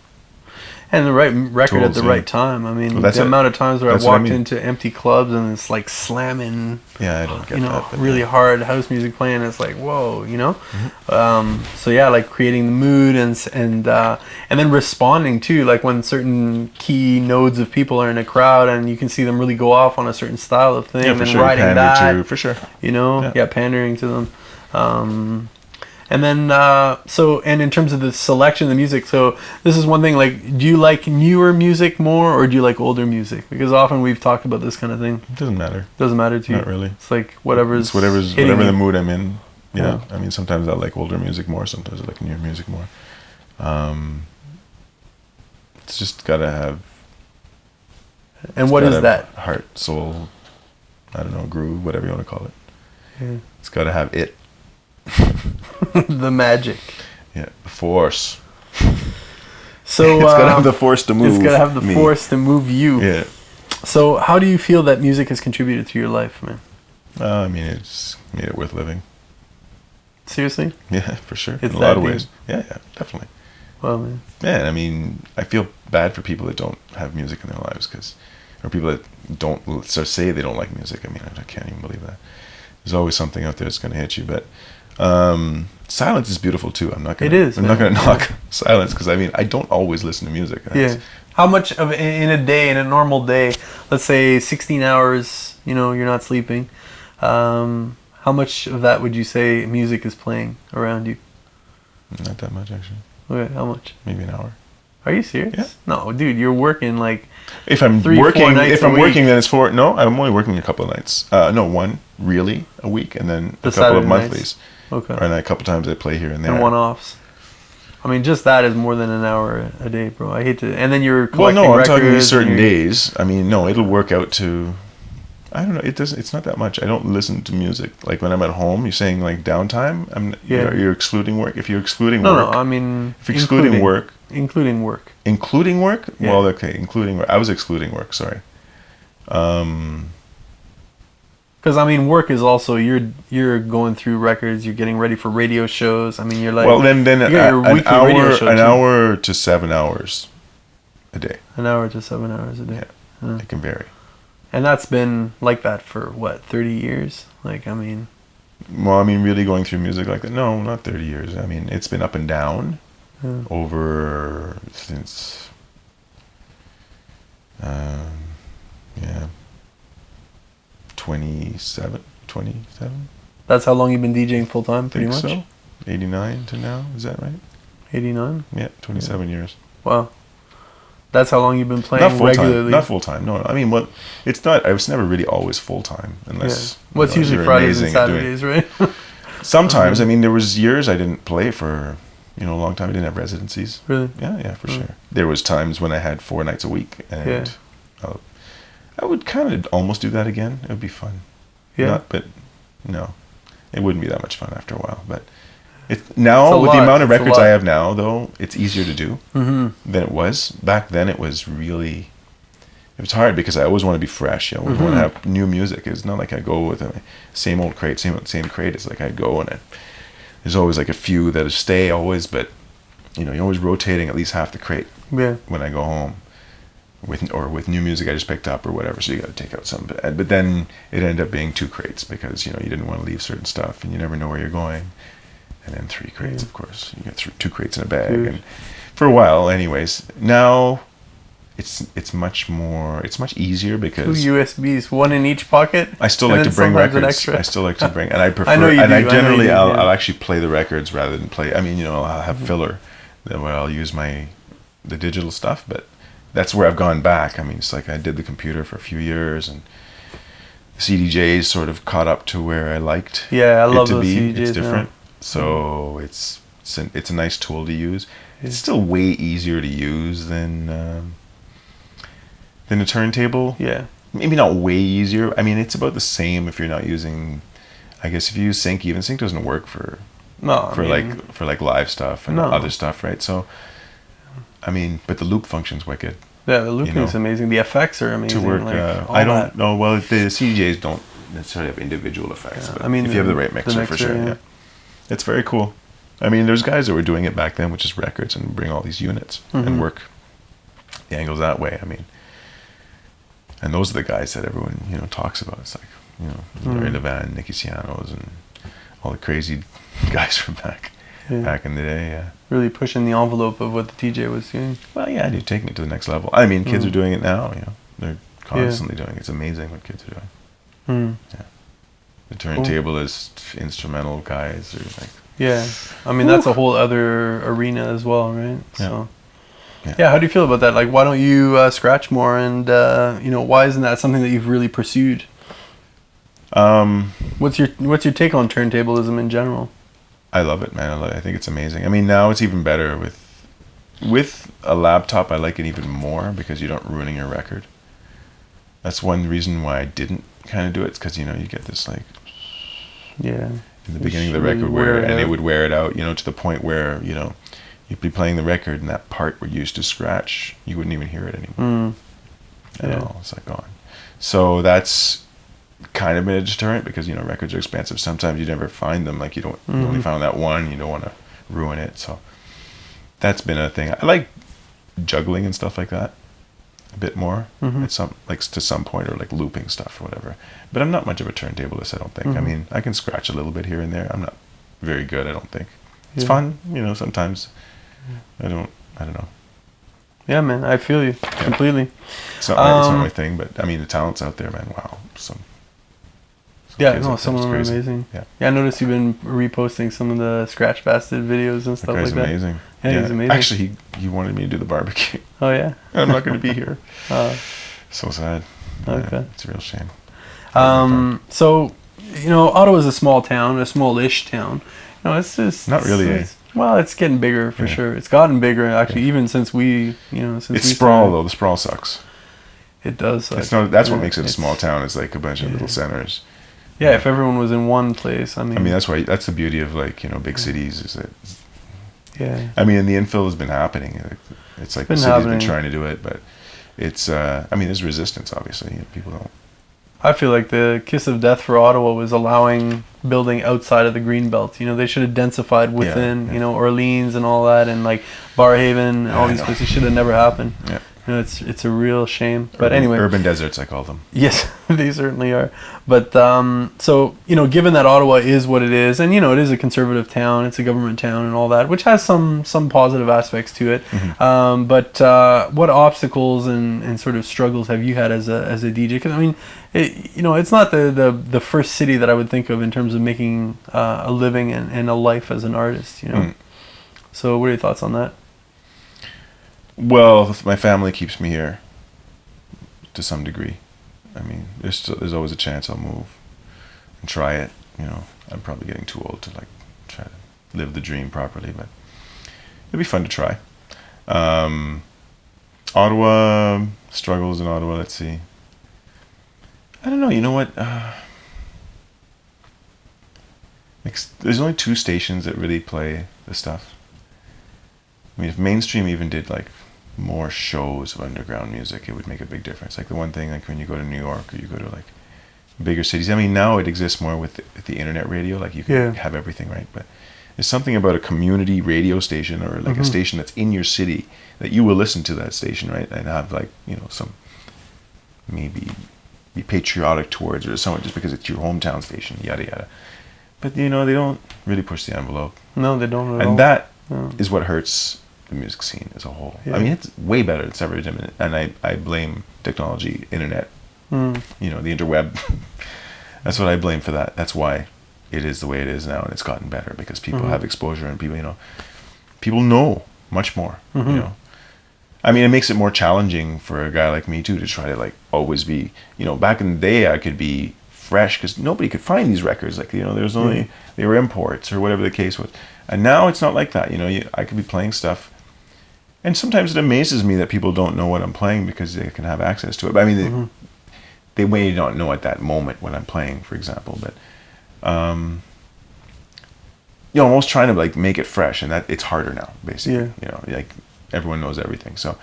And the right record at the right time. I mean, the amount of times where I've walked into empty clubs and it's like slamming, I don't get that. Really hard house music playing. It's like, whoa, you know? So yeah, like creating the mood and then responding too, like when certain key nodes of people are in a crowd and you can see them really go off on a certain style of thing, and riding that, for sure. You know? Yeah, pandering to them. And then, and in terms of the selection of the music, so this is one thing, like, do you like newer music more, or do you like older music? Because often we've talked about this kind of thing. It doesn't matter. Doesn't matter to you? Not really. It's like whatever the mood I'm in. Yeah. I mean, sometimes I like older music more, sometimes I like newer music more. It's just gotta have... And what is that? Heart, soul, I don't know, groove, whatever you want to call it. Yeah. It's gotta have it. The magic. Yeah, the force. So it's gotta have the force to move. It's gotta have the force to move you. Yeah. So how do you feel that music has contributed to your life, man? I mean, it's made it worth living. Seriously? Yeah, for sure. It's in a lot of ways. Yeah, definitely. Well, man. Man, I mean, I feel bad for people that don't have music in their lives, or people that don't say they don't like music. I mean, I can't even believe that. There's always something out there that's going to hit you, but silence is beautiful too. I'm not going to knock silence, because I mean, I don't always listen to music. How much of in a normal day, let's say 16 hours, you know, you're not sleeping, how much of that would you say music is playing around you? Not that much, actually. Okay, how much? Maybe an hour. Are you serious? Yeah. No, dude, you're working like if I'm working, then it's 4. No, I'm only working a couple of nights. No, one really a week, and then a couple of monthlies. Okay. And a couple times I play here and there. And one-offs. I mean, just that is more than an hour a day, bro. I hate to. And then you're Well, collecting no, I'm records. talking these certain days. I mean, no, it'll work out to. I don't know. It doesn't. It's not that much. I don't listen to music like when I'm at home. You're saying like downtime. You're excluding work. If you're excluding work. No. I mean, if excluding work. Including work. Including work. Yeah. Well, okay. Including work. I was excluding work. Sorry. Because I mean, work is also you're going through records. You're getting ready for radio shows. I mean, you're like. Well, then you got your weekly radio show an too. hour to 7 hours a day. An hour to 7 hours a day. Yeah, it can vary. And that's been like that for what, 30 years? Like, I mean. Well, I mean, really going through music like that? No, not 30 years. I mean, it's been up and down over since. Yeah. 27. That's how long you've been DJing full time, pretty much? So. 89 to now, is that right? 89? Yeah, 27 years. Wow. That's how long you've been playing regularly? Not full time, no. I mean, well, it's not, I was never really always full time, unless... Yeah. Well, it's usually Fridays and Saturdays, right? Sometimes, I mean, there was years I didn't play for, a long time. I didn't have residencies. Really? Yeah, for sure. There was times when I had 4 nights a week, and I would kind of almost do that again. It would be fun. Yeah. But no, it wouldn't be that much fun after a while. But now, with the amount of records I have now, though, it's easier to do than it was. Back then, it was really... It was hard because I always want to be fresh. I always want to have new music. It's not like I go with the same old crate, same crate. It's like I go and there's always like a few that stay always, but you're always rotating at least half the crate when I go home with new music I just picked up or whatever. So you got to take out some. But then it ended up being 2 crates because you didn't want to leave certain stuff and you never know where you're going. And then 3 crates, of course. You got 2 crates in a bag. And for a while, anyways. Now. It's much easier because 2 USBs, 1 in each pocket. I still like to bring records. I still like to bring, and I prefer. I generally I'll actually play the records rather than play. I mean, I'll have filler, where I'll use the digital stuff. But that's where I've gone back. I mean, it's like I did the computer for a few years, and CDJs sort of caught up to where I liked. Yeah, I love it to those be. CDJs. It's different, so it's a nice tool to use. It's still way easier to use than a turntable. Yeah. Maybe not way easier. I mean, it's about the same if you're not using. I guess if you use sync, even sync doesn't work for live stuff and other stuff, right? So, I mean, but the loop function's wicked. Yeah, the looping is amazing. The effects are amazing. To work, I don't know. Well, the CDJs don't necessarily have individual effects, but if you have the right mixer, for sure, yeah, it's very cool. I mean, there's guys that were doing it back then, which is records, and bring all these units and work the angles that way. I mean. And those are the guys that everyone, talks about. It's like, Larry Levan, Nicky Sianos, and all the crazy guys from back in the day. Yeah. Really pushing the envelope of what the DJ was doing. Well, yeah, they're taking it to the next level. I mean, kids are doing it now. They're constantly doing it. It's amazing what kids are doing. Yeah. The turntable is instrumental guys. Are like. Yeah, I mean that's a whole other arena as well, right? So. Yeah, how do you feel about that? Like, why don't you scratch more? And why isn't that something that you've really pursued? What's your take on turntablism in general? I love it, man. I think it's amazing. I mean, now it's even better with a laptop. I like it even more because you don't ruining your record. That's one reason why I didn't kind of do it. It's because you get this like in the beginning of the record it would wear it out. To the point where you'd be playing the record and that part where you used to scratch, you wouldn't even hear it anymore at all. It's like gone. So that's kind of been a deterrent because, records are expensive. Sometimes you never find them. Like you only found that one, you don't want to ruin it. So that's been a thing. I like juggling and stuff like that a bit more at to some point, or like looping stuff or whatever. But I'm not much of a turntablist, I don't think. I mean, I can scratch a little bit here and there. I'm not very good, I don't think. It's fun, sometimes. I don't know. Yeah, man, I feel you completely. It's not my thing, but I mean, the talent's out there, man. Wow, some some of them are amazing. Yeah, I noticed you've been reposting some of the Scratch Bastard videos and stuff like that. Amazing. Yeah, he's amazing. Actually, he wanted me to do the barbecue. Oh yeah. I'm not going to be here. So sad. Okay. It's a real shame. So Ottawa's a small town, a smallish town. It's just Not really. Well, it's getting bigger for sure. It's gotten bigger actually, even since we, since it's we sprawl started. though. The sprawl sucks. It does suck. It's not. That's what makes it a small town. It's like a bunch of little centers. Yeah, if everyone was in one place, I mean, that's the beauty of big cities is that. Yeah. I mean, and the infill has been happening. It's like the city's been trying to do it, but it's. There's resistance. Obviously, people don't. I feel like the kiss of death for Ottawa was allowing building outside of the Greenbelt. They should have densified within, Orleans and all that, and like Barrhaven, all these places should have never happened. Yeah. It's a real shame. But anyway, urban deserts, I call them. Yes, they certainly are. But so given that Ottawa is what it is, and it is a conservative town, it's a government town, and all that, which has some positive aspects to it. Mm-hmm. But what obstacles and sort of struggles have you had as a DJ? Because I mean, it's not the first city that I would think of in terms of making a living and a life as an artist. So what are your thoughts on that? Well, my family keeps me here to some degree. I mean, there's always a chance I'll move and try it. I'm probably getting too old to try to live the dream properly, but it'd be fun to try. Ottawa, struggles in Ottawa, let's see. I don't know, you know what? There's only 2 stations that really play the stuff. I mean, if mainstream even did more shows of underground music, it would make a big difference. Like the one thing, when you go to New York or you go to bigger cities. I mean, now it exists more with the internet radio. You can have everything, right? But there's something about a community radio station or a station that's in your city that you will listen to that station, right? And have some maybe be patriotic towards it or something just because it's your hometown station, yada yada. But they don't really push the envelope. No, they don't at all. And that is what hurts the music scene as a whole. I mean, it's way better than it's ever been, and I blame technology, internet, the interweb. That's what I blame for that. That's why it is the way it is now, and it's gotten better because people have exposure and people know much more. I mean, it makes it more challenging for a guy like me too to try to always be. Back in the day, I could be fresh because nobody could find these records. There's only they were imports or whatever the case was. And now it's not like that. I could be playing stuff. And sometimes it amazes me that people don't know what I'm playing because they can have access to it. But I mean, they may not know at that moment what I'm playing, for example. But, I'm almost trying to make it fresh. And that it's harder now, basically. Everyone knows everything. So,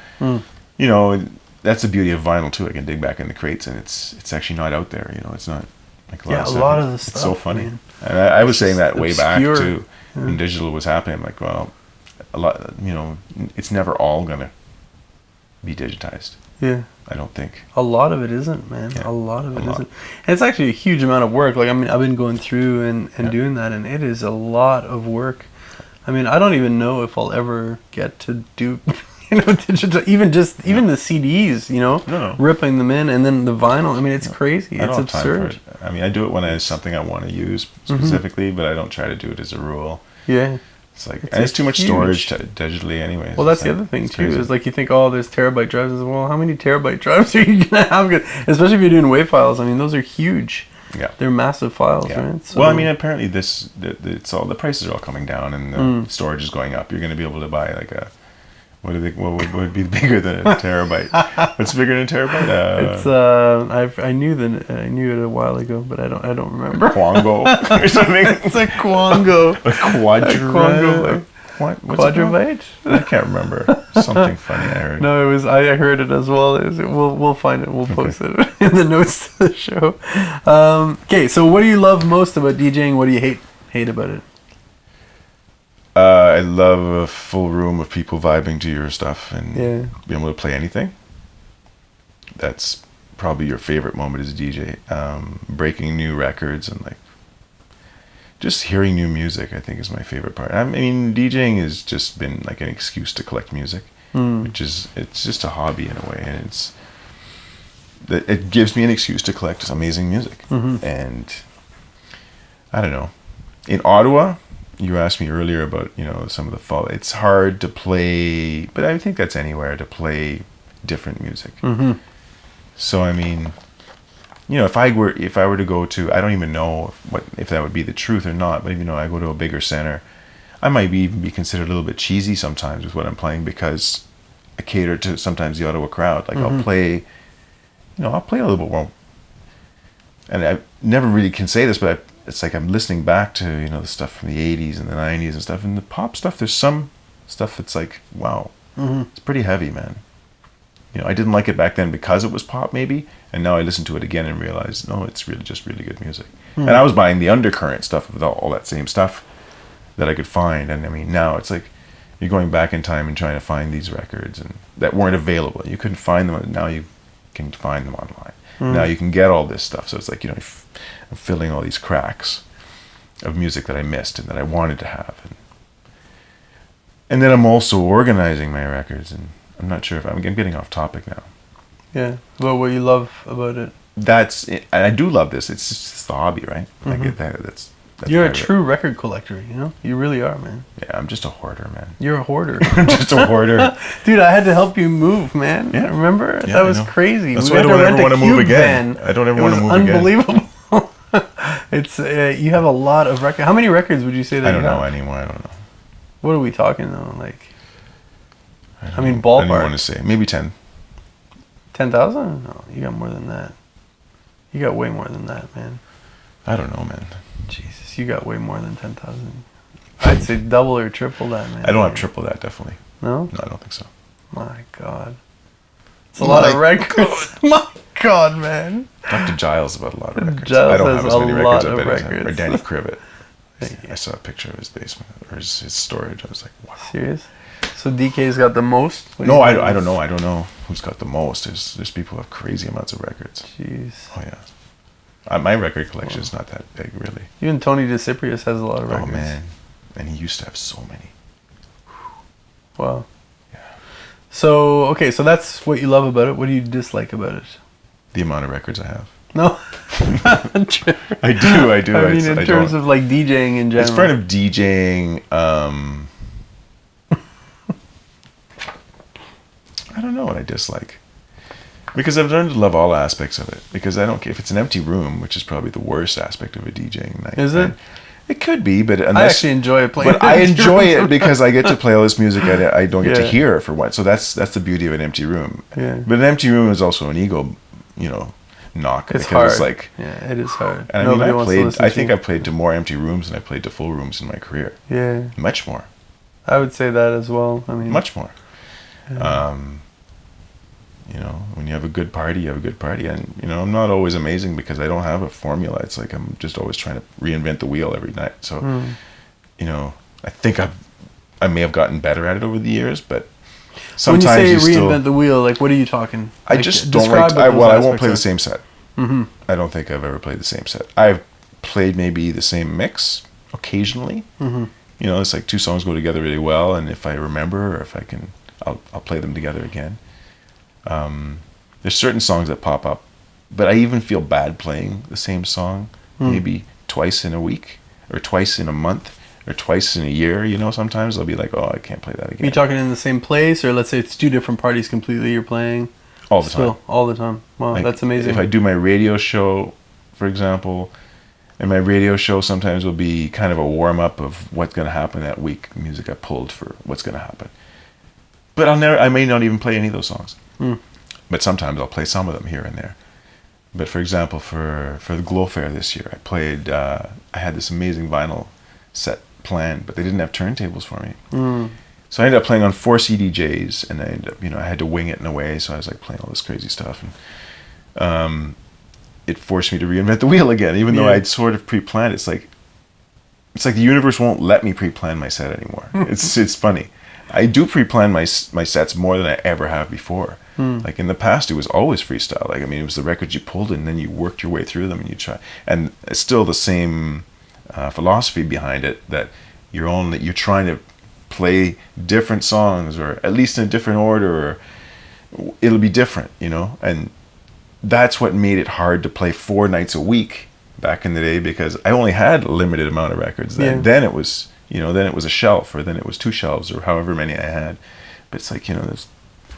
that's the beauty of vinyl too. I can dig back in the crates and it's actually not out there. It's not like a lot of stuff. It's so funny. Man. And I was saying that way back too. When digital was happening, I'm well, a lot, it's never all gonna be digitized. Yeah, I don't think a lot of it isn't, man. Yeah. A lot of it isn't. And it's actually a huge amount of work. I mean, I've been going through and doing that, and it is a lot of work. I mean, I don't even know if I'll ever get to do, digital. Even the CDs, ripping them in, and then the vinyl. I mean, it's crazy. It's absurd. I mean, I do it when it's something I want to use specifically, but I don't try to do it as a rule. Yeah. It's too much storage digitally anyway. Well, that's the other thing too. Is you think, there's terabyte drives. Well, how many terabyte drives are you gonna have? Especially if you're doing WAV files. I mean, those are huge. Yeah. They're massive files, right? So, well, I mean, apparently the prices are all coming down and the storage is going up. You're going to be able to buy what would be bigger than a terabyte? What's bigger than a terabyte? It's I knew it a while ago, but I don't remember. A Quango or something. It's a Quango. A quadrobyte. Quadrobyte? I can't remember. Something funny I heard. No, it was. I heard it as well. We'll find it. We'll post it in the notes to the show. Okay, so what do you love most about DJing? What do you hate about it? I love a full room of people vibing to your stuff and being able to play anything. That's probably your favorite moment as a DJ. Breaking new records and just hearing new music, I think, is my favorite part. I mean, DJing has just been an excuse to collect music, it's just a hobby in a way, and it gives me an excuse to collect amazing music. And I don't know. In Ottawa, you asked me earlier about some of the fall. It's hard to play, but I think that's anywhere to play different music. So I mean, you know, if I were to go to, I don't even know if that would be the truth or not, but you know, I go to a bigger center, I might even be considered a little bit cheesy sometimes with what I'm playing, because I cater to sometimes the Ottawa crowd. Like I'll play a little bit more, and I never really can say this, but it's like I'm listening back to, you know, the stuff from the 80s and the 90s and stuff, and the pop stuff, there's some stuff that's like, wow, it's pretty heavy, man. You know, I didn't like it back then because it was pop, maybe, and now I listen to it again and realize, no, it's really just really good music. And I was buying the undercurrent stuff of all that same stuff that I could find, and I mean, now it's like you're going back in time and trying to find these records and that weren't available. You couldn't find them, now you can find them online. Now you can get all this stuff, so it's like, you know, I'm filling all these cracks of music that I missed and that I wanted to have, and then I'm also organizing my records, and I'm not sure if I'm getting off topic now. Yeah. Well, what you love about it? That's it. And I do love this. It's just the hobby, right? I get that. That's You're a true record collector, you know? You really are, man. Yeah, I'm just a hoarder, man. You're a hoarder. I'm just a hoarder. Dude, I had to help you move, man. Yeah. Remember? Yeah, that was crazy. That's why I don't ever want to move again. I don't ever want to move again. Unbelievable. It's you have a lot of records. How many records would you say that you have? I don't know anymore. I don't know. What are we talking though? Like, I mean, I ballpark. don't want to say. Maybe 10. 10,000? No, you got more than that. You got way more than that, man. I don't know, man. Jesus, you got way more than 10,000. I'd say double or triple that, man. I don't have triple that, definitely. No? No, I don't think so. My God. It's a lot of records. My God, man. Talk to Giles about a lot of records. Giles I don't has have as many a records lot I of bet records. or Danny Cribbett. I saw a picture of his basement or his storage. I was like, wow. Serious? So DK's got the most? No, I don't know. I don't know who's got the most. There's people who have crazy amounts of records. Jeez. Oh yeah. My record collection is not that big, really. Even Tony DeCiprius has a lot of records. Oh man, and he used to have so many. Wow. Yeah. So okay, so that's what you love about it. What do you dislike about it? The amount of records I have. No. I do. I mean, in terms of like DJing in general. As part of DJing, I don't know what I dislike. Because I've learned to love all aspects of it. Because I don't care if it's an empty room, which is probably the worst aspect of a DJing night. Is it? It could be, but I actually enjoy playing. But I enjoy it because I get to play all this music I don't get to hear for once. So that's the beauty of an empty room. Yeah. But an empty room is also an ego, knock. It's hard. It's like, yeah, it is hard. And I think I've played to more empty rooms than I played to full rooms in my career. Yeah. Much more. I would say that as well. I mean, much more. Yeah. When you have a good party, you have a good party. And, I'm not always amazing because I don't have a formula. It's like I'm just always trying to reinvent the wheel every night. So, I think I may have gotten better at it over the years, but sometimes when you say reinvent the wheel, like what are you talking? I just don't like. I won't play the same set. Mm-hmm. I don't think I've ever played the same set. I've played maybe the same mix occasionally. Mm-hmm. It's like two songs go together really well, and if I remember or if I can, I'll play them together again. There's certain songs that pop up, but I even feel bad playing the same song maybe twice in a week or twice in a month or twice in a year. Sometimes I'll be like, oh, I can't play that again. Are you talking in the same place, or let's say it's two different parties completely you're playing? All the time. All the time. Wow, like, that's amazing. If I do my radio show, for example, and my radio show sometimes will be kind of a warm-up of what's going to happen that week, music I pulled for what's going to happen. But I may not even play any of those songs. But sometimes I'll play some of them here and there. But for example, for the Glow Fair this year, I played, I had this amazing vinyl set planned, but they didn't have turntables for me. So I ended up playing on 4 CDJs, and I ended up, I had to wing it in a way, so I was like playing all this crazy stuff. And it forced me to reinvent the wheel again, even though I'd sort of pre-planned. It's like the universe won't let me pre-plan my set anymore. It's funny. I do pre-plan my sets more than I ever have before. Like in the past, it was always freestyle. Like, it was the records you pulled and then you worked your way through them and you try. And it's still the same philosophy behind it, that you're trying to play different songs, or at least in a different order, or it'll be different, And that's what made it hard to play 4 nights a week back in the day, because I only had a limited amount of records. Then it was, then it was a shelf, or then it was 2 shelves, or however many I had. But it's like,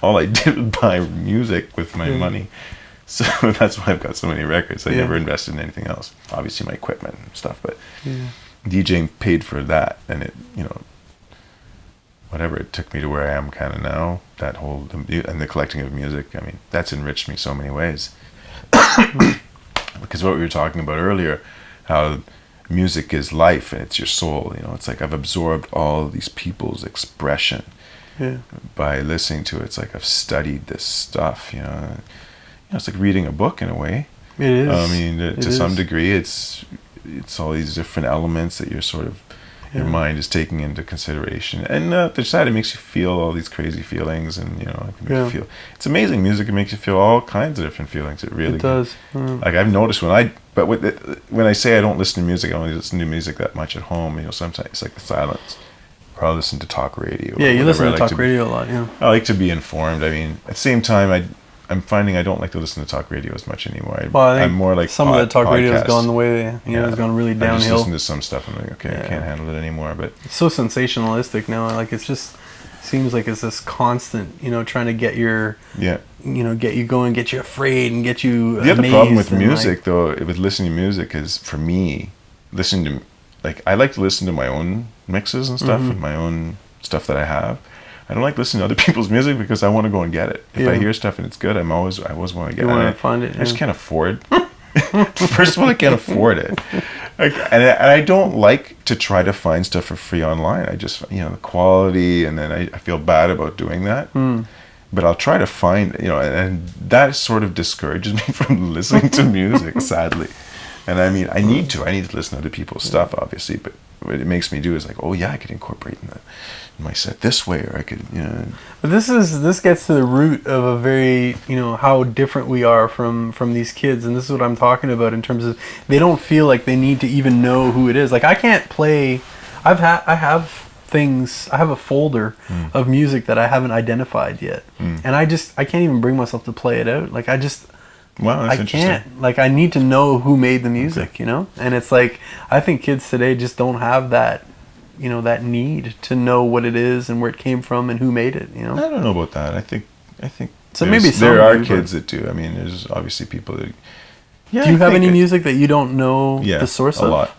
all I did was buy music with my money. So that's why I've got so many records. I never invested in anything else. Obviously my equipment and stuff, but DJing paid for that, and it, you know, whatever, it took me to where I am kind of now. That whole, and the collecting of music, I mean, that's enriched me so many ways. Because what we were talking about earlier, how music is life and it's your soul, you know, it's like I've absorbed all these people's expression by listening to it. It's like I've studied this stuff, you know. It's like reading a book in a way. It is. I mean, to some degree, it's all these different elements that you're sort of, your mind is taking into consideration. And there's that, it makes you feel all these crazy feelings, and, you know, it can make you feel, it's amazing. Music, it makes you feel all kinds of different feelings. It really does. Like, I've noticed when I say I don't listen to music, I only listen to music that much at home, you know, sometimes it's like the silence. Or I'll listen to talk radio. Yeah, you listen to talk radio a lot, yeah. I like to be informed. I mean, at the same time, I'm finding I don't like to listen to talk radio as much anymore. I'm more like some of the talk radio has gone the way, you know, it's gone really downhill. I just listen to some stuff and I'm like, okay, I can't handle it anymore. But it's so sensationalistic now. Like, it's just seems like it's this constant, you know, trying to get your, you know, get you going, get you afraid, and get you. The other problem with music, though, with listening to music, is for me, listening to, like, I like to listen to my own mixes and stuff, and my own stuff that I have. I don't like listening to other people's music because I want to go and get it. If I hear stuff and it's good, I always want to get it. You want to find it. I just can't afford. First of all, I can't afford it, and I don't like to try to find stuff for free online. I just, you know, the quality, and then I feel bad about doing that. But I'll try to find, you know, and that sort of discourages me from listening to music, sadly. And I mean, I need to listen to other people's stuff, obviously, but what it makes me do is like, oh yeah, I could incorporate in my set this way, or I could, you know. But this gets to the root of a very, you know, how different we are from these kids, and this is what I'm talking about in terms of they don't feel like they need to even know who it is. Like, I can't play. I have things. I have a folder of music that I haven't identified yet, and I can't even bring myself to play it out. Like, Wow, that's interesting. Can't. Like, I need to know who made the music, you know? And it's like, I think kids today just don't have that, you know, that need to know what it is and where it came from and who made it, you know? I don't know about that. I think so maybe there are kids that do. I mean, there's obviously people that... Yeah, do you have any music that you don't know the source of? Yeah, a lot.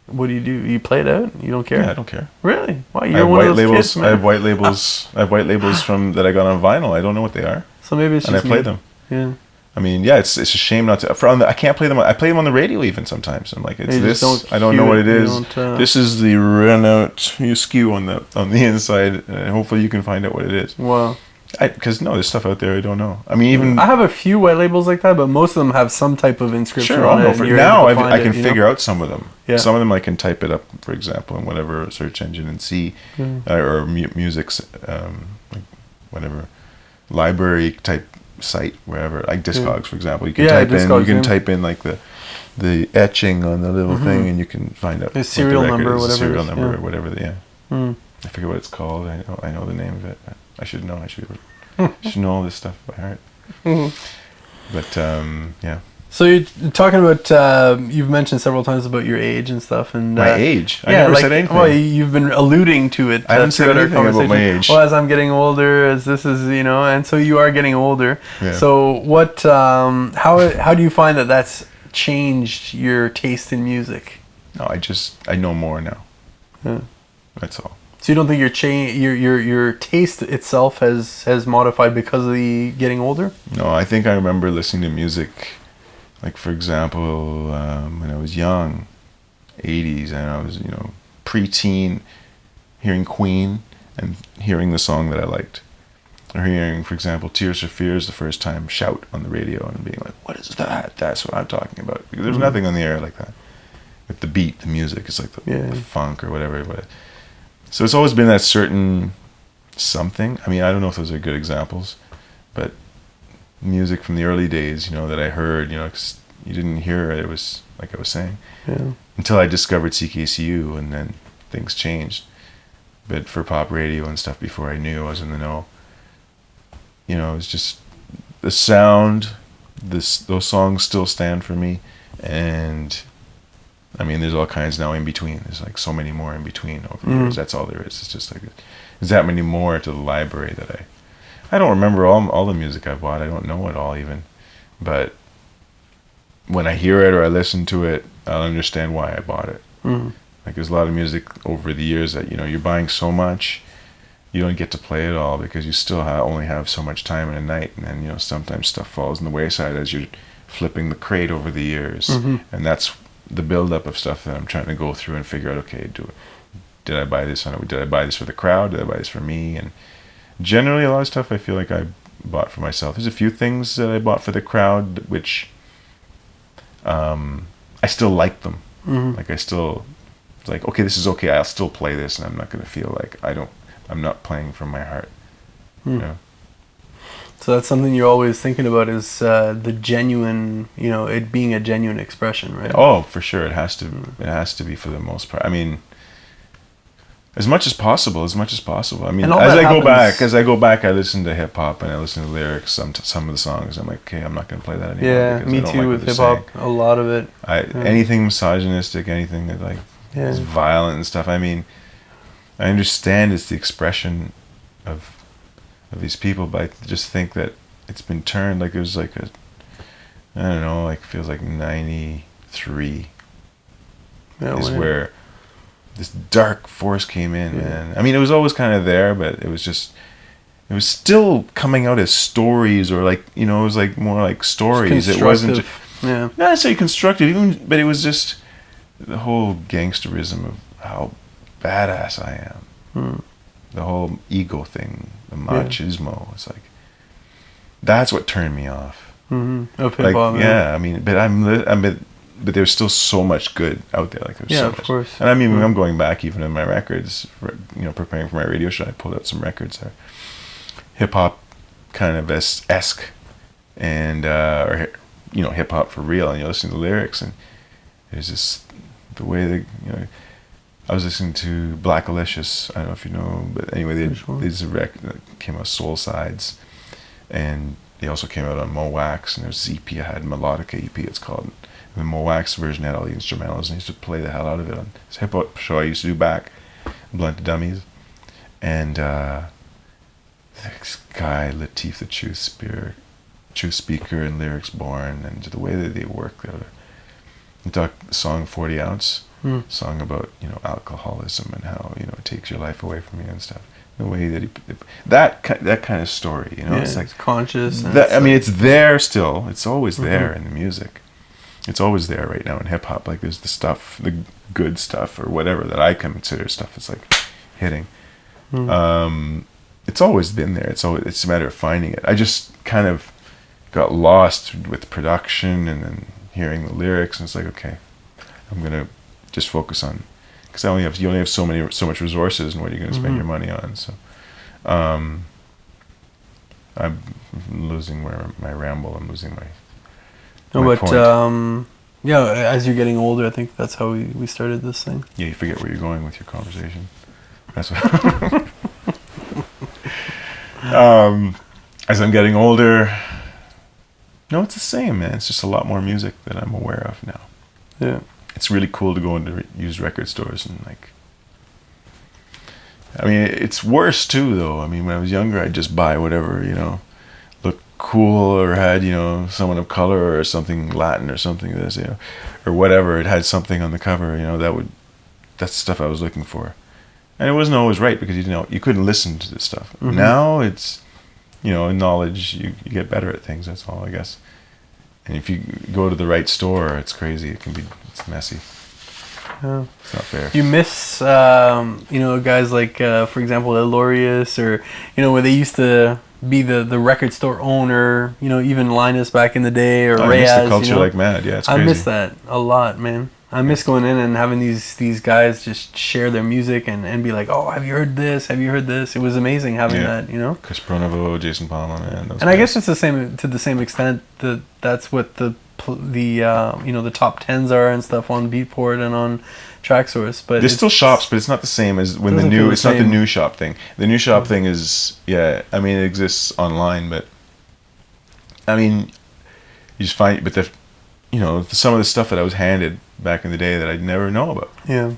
What do? You play it out? You don't care? Yeah, I don't care. Really? Wow, you're one of those kids, man. I have white labels. I have white labels from that I got on vinyl. I don't know what they are. So maybe it's just and I play them. Yeah. I mean, yeah, it's a shame not to. I can't play them. I play them on the radio even sometimes. I'm like, it's this. I don't know what it is. This is the Renault SKU on the inside, and hopefully you can find out what it is. Wow. Because there's stuff out there I don't know. I mean, even I have a few white labels like that, but most of them have some type of inscription on it. Now I can figure out some of them. Yeah. Some of them I can type it up, for example, in whatever search engine and see, or music's like whatever library type site, wherever, like Discogs, for example. You can type in like the etching on the little thing, and you can find out the serial number, or whatever. Serial number, or whatever. I forget what it's called. I know the name of it. I should know. I should know all this stuff by heart. But yeah. So you're talking about, you've mentioned several times about your age and stuff, and my age. I never said anything. Well, you've been alluding to it. I haven't said anything about my age. Well, as I'm getting older, as this is, you know, and so you are getting older. Yeah. So what? How do you find that that's changed your taste in music? No, I know more now. Yeah. That's all. So you don't think your taste itself has modified because of the getting older? No, I think I remember listening to music, like, for example, when I was young, 80s, and I was, you know, preteen, hearing Queen and hearing the song that I liked. Or hearing, for example, Tears for Fears the first time shout on the radio and being like, what is that? That's what I'm talking about. Because there's nothing on the air like that. With the beat, the music, it's like the funk or whatever. So it's always been that certain something. I mean, I don't know if those are good examples, but music from the early days, you know, that I heard, you know, 'cause you didn't hear it. It was, like I was saying, until I discovered CKCU, and then things changed. But for pop radio and stuff, before I knew, I was in the know. You know, it was just the sound. Those songs still stand for me, and I mean, there's all kinds now in between. There's like so many more in between over the years. That's all there is. It's just like there's that many more to the library that I don't remember all the music I bought. I don't know it all even. but when I hear it or I listen to it, I'll understand why I bought it. Mm. Like there's a lot of music over the years that, you know, you're buying so much, you don't get to play it all because you still only have so much time in a night. And then, you know, sometimes stuff falls in the wayside as you're flipping the crate over the years. Mm-hmm. And that's the buildup of stuff that I'm trying to go through and figure out, okay, did I buy this for the crowd? Did I buy this for me? And generally a lot of stuff I feel like I bought for myself. There's a few things that I bought for the crowd, which I still like them. Mm-hmm. Like I still, like, okay, this is okay. I'll still play this, and I'm not going to feel like I'm not playing from my heart. Mm. You know? So that's something you're always thinking about is the genuine, you know, it being a genuine expression, right? Oh, for sure. It has to. It has to be for the most part. I mean, as much as possible. I mean, as I go back, I listen to hip hop and I listen to lyrics. Some of the songs, I'm like, okay, I'm not going to play that anymore. Yeah, me too with hip hop. A lot of it. Anything misogynistic, anything that like is violent and stuff. I mean, I understand it's the expression of these people, but I just think that it's been turned. Like it was like I don't know, like feels like 93 is where this dark force came in, man. I mean, it was always kind of there, but it was still coming out as stories, or like, you know, it was like more like stories. It wasn't not necessarily constructive, but it was just the whole gangsterism of how badass I am. The whole ego thing, the machismo. It's like that's what turned me off. Mm-hmm. Of hip hop. Like, I mean, but there's still so much good out there. Like there's so much. Of course. And I mean, I'm going back even in my records, you know, preparing for my radio show. I pulled out some records that are hip hop kind of esque, and or you know, hip hop for real. And you listen to the lyrics, and there's just the way that, you know. I was listening to Black Alicious. I don't know if you know, but anyway, there's a record that came out, Soul Sides, and they also came out on Mo Wax, and there's this EP I had, Melodica EP it's called. And the Mo Wax version had all the instrumentals, and I used to play the hell out of it on this hip hop show I used to do back, Blunt to Dummies. And this guy, Latif the Truth Speaker and Lyrics Born, and the way that they work there. The song 40 Ounce. Song about, you know, alcoholism and how, you know, it takes your life away from you and stuff. The way that that kind of story, you know, it's like it's conscious. I mean, it's there still. It's always there in the music. It's always there right now in hip hop. Like there's the stuff, the good stuff or whatever that I consider stuff. It's like hitting. It's always been there. It's a matter of finding it. I just kind of got lost with production and then hearing the lyrics, and it's like, okay, I'm gonna just focus on, because you only have so much resources, and what are you going to spend your money on? So I'm losing my ramble. I'm losing my point. As you're getting older, I think that's how we started this thing. Yeah, you forget where you're going with your conversation. That's what. As I'm getting older, no, it's the same, man. It's just a lot more music that I'm aware of now. Yeah. It's really cool to go into used record stores and like. I mean, it's worse too, though. I mean, when I was younger, I'd just buy whatever, you know, looked cool or had, you know, someone of color or something Latin or something that's, you know, or whatever. It had something on the cover, you know, that's the stuff I was looking for, and it wasn't always right because you couldn't listen to this stuff. Now it's, you know, knowledge. You get better at things. That's all, I guess. And if you go to the right store, it's crazy. It's messy. Yeah. It's not fair. You miss, you know, guys like, for example, Elorius, or, you know, where they used to be the record store owner, you know, even Linus back in the day, or I Reyes. miss the culture, you know? like mad. Yeah, it's crazy. I miss that a lot, man. I miss going in and having these guys just share their music and be like, oh, have you heard this? Have you heard this? It was amazing having that, you know? Chris Pronovo, Jason Palma, man. And I guess it's the same, to the same extent that that's what the you know, the top 10s are and stuff on Beatport and on Tracksource. But there's still shops, but it's not the same as when it's not the new shop thing. The new shop thing is, I mean, it exists online, but I mean, you just find, but you know, some of the stuff that I was handed back in the day that I'd never know about. Yeah,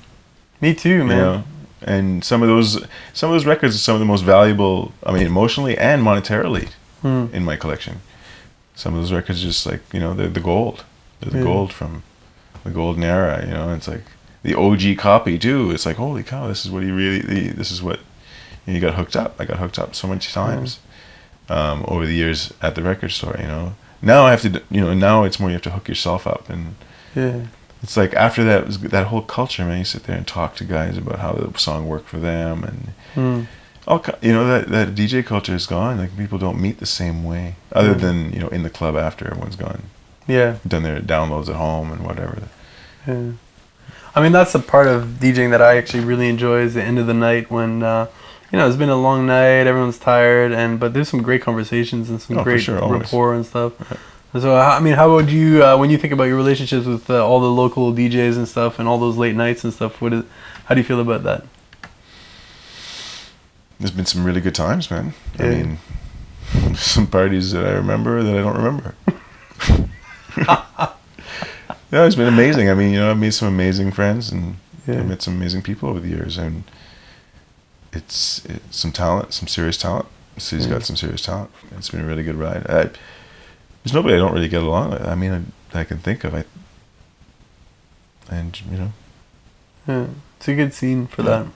me too, man. You know? And some of those records are some of the most valuable, I mean, emotionally and monetarily in my collection. some of those records just like, you know, they're the gold. They're the gold from the golden era, you know. It's like the OG copy too. It's like, holy cow, this is what this is what, you got hooked up. I got hooked up so many times over the years at the record store, you know. Now I have to, you know, now it's more you have to hook yourself up. And it's like after that, was that whole culture, man, you sit there and talk to guys about how the song worked for them. And, you know, that DJ culture is gone. Like, people don't meet the same way. Other than, you know, in the club after everyone's gone. Yeah. Done their downloads at home and whatever. Yeah. I mean, that's the part of DJing that I actually really enjoy, is the end of the night when, you know, it's been a long night, everyone's tired, but there's some great conversations and some great rapport and stuff. Right. So, I mean, how would you, when you think about your relationships with all the local DJs and stuff and all those late nights and stuff, how do you feel about that? There's been some really good times, man. Yeah. I mean, some parties that I remember that I don't remember. Yeah, it's been amazing. I mean, you know, I've made some amazing friends, and I've met some amazing people over the years, and it's some talent, some serious talent. He's got some serious talent. It's been a really good ride. There's nobody I don't really get along with. I mean, I can think of. And you know, yeah, it's a good scene for that.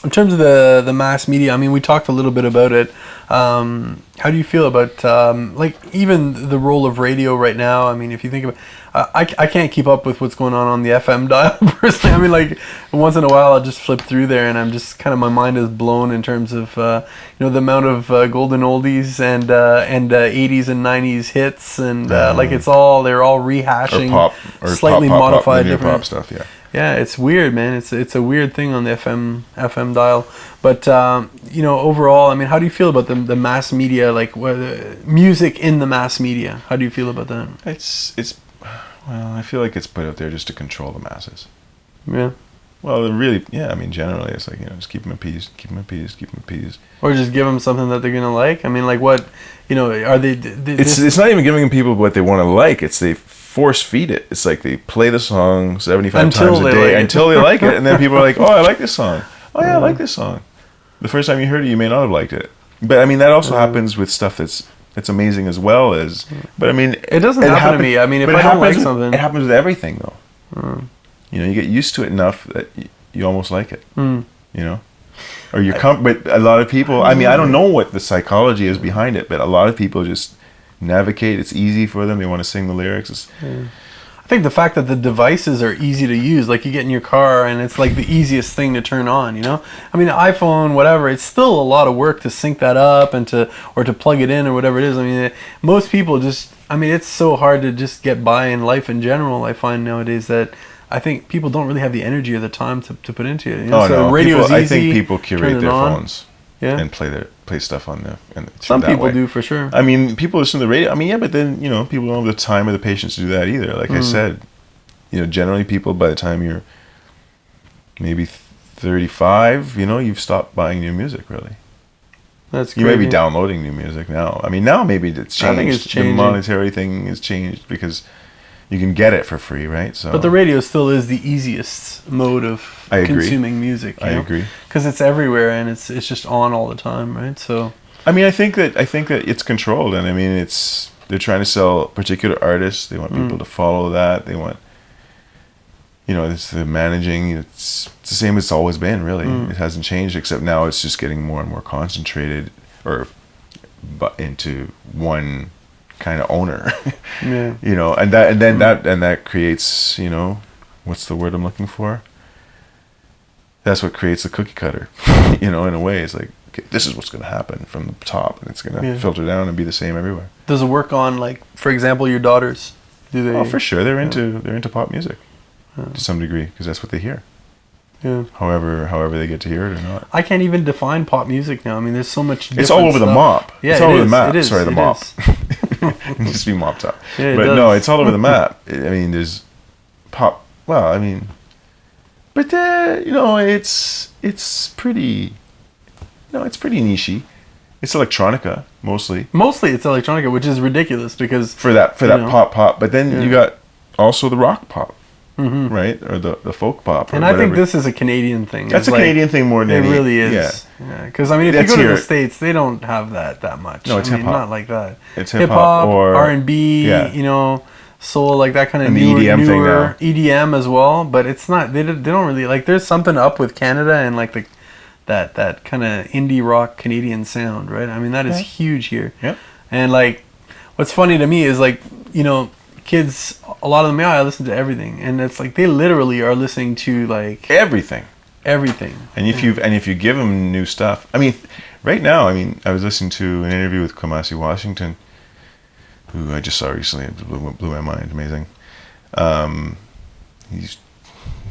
In terms of the mass media, I mean, we talked a little bit about it. How do you feel about like even the role of radio right now? I mean, if you think about, I can't keep up with what's going on the FM dial personally. I mean, like once in a while I'll just flip through there, and I'm just kind of, my mind is blown in terms of you know, the amount of golden oldies and 80s and 90s hits, and like they're all rehashing, or pop, or slightly modified different pop stuff. Yeah. Yeah, it's weird, man. It's a weird thing on the FM dial. But you know, overall, I mean, how do you feel about the mass media, like music in the mass media? How do you feel about that? Well, I feel like it's put out there just to control the masses. Yeah. Well, really, yeah. I mean, generally, it's like, you know, just keep them appeased, keep them appeased, keep them appeased. Or just give them something that they're gonna like. I mean, like what, you know, are they? It's not even giving people what they want to like. It's they force feed it. It's like they play the song 75 times a day until they like it, and then people are like, "Oh, I like this song. Oh yeah, I like this song." The first time you heard it, you may not have liked it, but I mean that also happens with stuff that's amazing as well as. But I mean, it doesn't happen to me. I mean, if I don't like something, it happens with everything though. You know, you get used to it enough that you almost like it. You know, or but a lot of people. I mean, I don't know what the psychology is behind it, but a lot of people just navigate. It's easy for them. They want to sing the lyrics. I think the fact that the devices are easy to use, like you get in your car and it's like the easiest thing to turn on, you know? I mean, iPhone, whatever, it's still a lot of work to sync that up and to plug it in or whatever it is. I mean, most people just, I mean, it's so hard to just get by in life in general. I find nowadays that I think people don't really have the energy or the time to put into it. You know? So no. Radio is easy. I think people curate their phones and play stuff on the. Some people do for sure. I mean, people listen to the radio. I mean, yeah, but then, you know, people don't have the time or the patience to do that either. Like I said, you know, generally people, by the time you're maybe 35, you know, you've stopped buying new music. Really. That's you may be downloading new music now. I mean, now maybe it's changed. I think it's changing. The monetary thing has changed because you can get it for free, right? So, but the radio still is the easiest mode of consuming music. I agree. Because it's everywhere and it's just on all the time, right? So, I mean, I think that it's controlled, and I mean, they're trying to sell particular artists. They want people to follow that. They want, you know, it's the managing. It's the same as it's always been, really. It hasn't changed, except now it's just getting more and more concentrated, into one kind of owner. You know, and that creates, you know, what's the word I'm looking for? That's what creates the cookie cutter. You know, in a way, it's like, okay, this is what's going to happen from the top, and it's going to filter down and be the same everywhere. Does it work on, like, for example, your daughters? Do they? Oh, for sure, they're into pop music to some degree because that's what they hear. Yeah. However they get to hear it or not. I can't even define pop music now. I mean, there's so much. It's all over the mop. Yeah, it's all over the map. It is. Sorry, the mop. It needs to be mopped up. Yeah, but no, it's all over the map. I mean, there's pop. Well, I mean, but you know, it's pretty. No, it's pretty nichey. It's electronica mostly. Mostly, it's electronica, which is ridiculous because for that pop. But then you got also the rock pop. right? Or the folk pop. Or and I think this is a Canadian thing. That's a Canadian thing more than it really is. Yeah. Because I mean, if you go to the States, they don't have that much. No, it's hip hop. Not like that. It's hip hop or R&B. You know, soul, like that kind of newer EDM as well. But it's not. They don't really like. There's something up with Canada and like that kind of indie rock Canadian sound, right? I mean, that is huge here. Yeah. And like, what's funny to me is like, you know, kids, a lot of them, I listen to everything, and it's like they literally are listening to like everything. And if you give them new stuff, I mean, right now, I mean, I was listening to an interview with Kamasi Washington, who I just saw recently. It blew my mind. Amazing.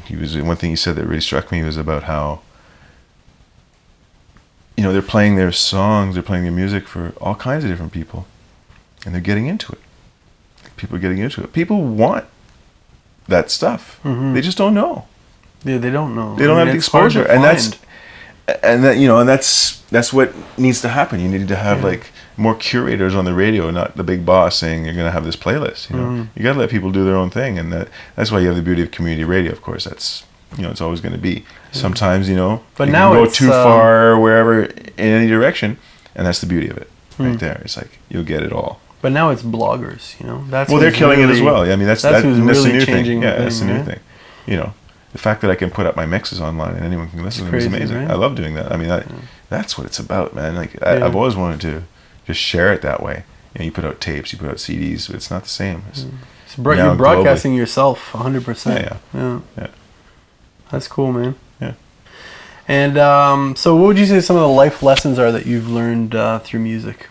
He was one thing he said that really struck me was about how, you know, they're playing their songs, they're playing their music for all kinds of different people, and they're getting into it. People are getting into it. People want that stuff. They just don't know. Yeah, they don't know. They don't have the exposure, and that's what needs to happen. You need to have like more curators on the radio, not the big boss saying you're going to have this playlist. You know, you got to let people do their own thing, and that's why you have the beauty of community radio. Of course, that's, you know, it's always going to be. Sometimes, you know, but you now can go too far wherever in any direction, and that's the beauty of it. Right there, it's like you'll get it all. But now it's bloggers, you know. They're killing it as well. I mean, that's really the new changing thing. Yeah, that's the new thing. You know, the fact that I can put up my mixes online and anyone can listen to them is amazing. Right? I love doing that. I mean, that's what it's about, man. Like I've always wanted to just share it that way. You know, you put out tapes, you put out CDs, but it's not the same. You're broadcasting yourself 100%. Yeah. That's cool, man. Yeah. And so what would you say some of the life lessons are that you've learned through music?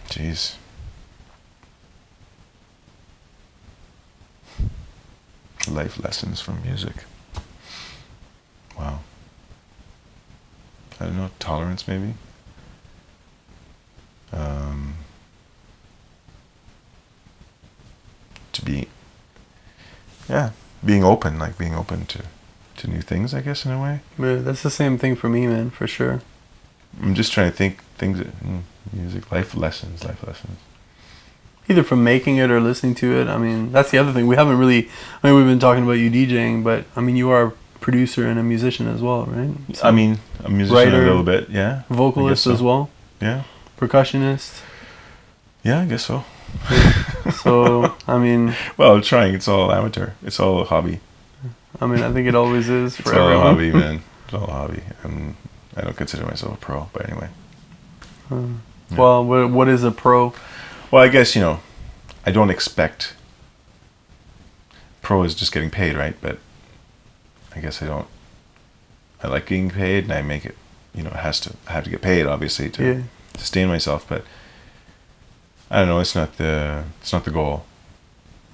Jeez. Life lessons from music. Wow. I don't know, tolerance maybe? To be, being open, like being open to new things, I guess, in a way. Yeah, that's the same thing for me, man, for sure. I'm just trying to think things that, music, life lessons. Either from making it or listening to it. I mean, that's the other thing. We haven't really, I mean, we've been talking about you DJing, but I mean, you are a producer and a musician as well, right? So, I mean, a musician writer, a little bit, yeah. Vocalist as well? Yeah. Percussionist? Yeah, I guess so. So, I mean... Well, I'm trying. It's all amateur. It's all a hobby. I mean, I think it always is for everyone. It's all a hobby, man. It's all a hobby. I don't consider myself a pro, but anyway. Well, what is a pro? Well, I guess, you know, I don't expect... Pro is just getting paid, right? But I guess I don't... I like getting paid, and I make it, you know, I have to get paid, obviously, to sustain myself, but I don't know, it's not the goal.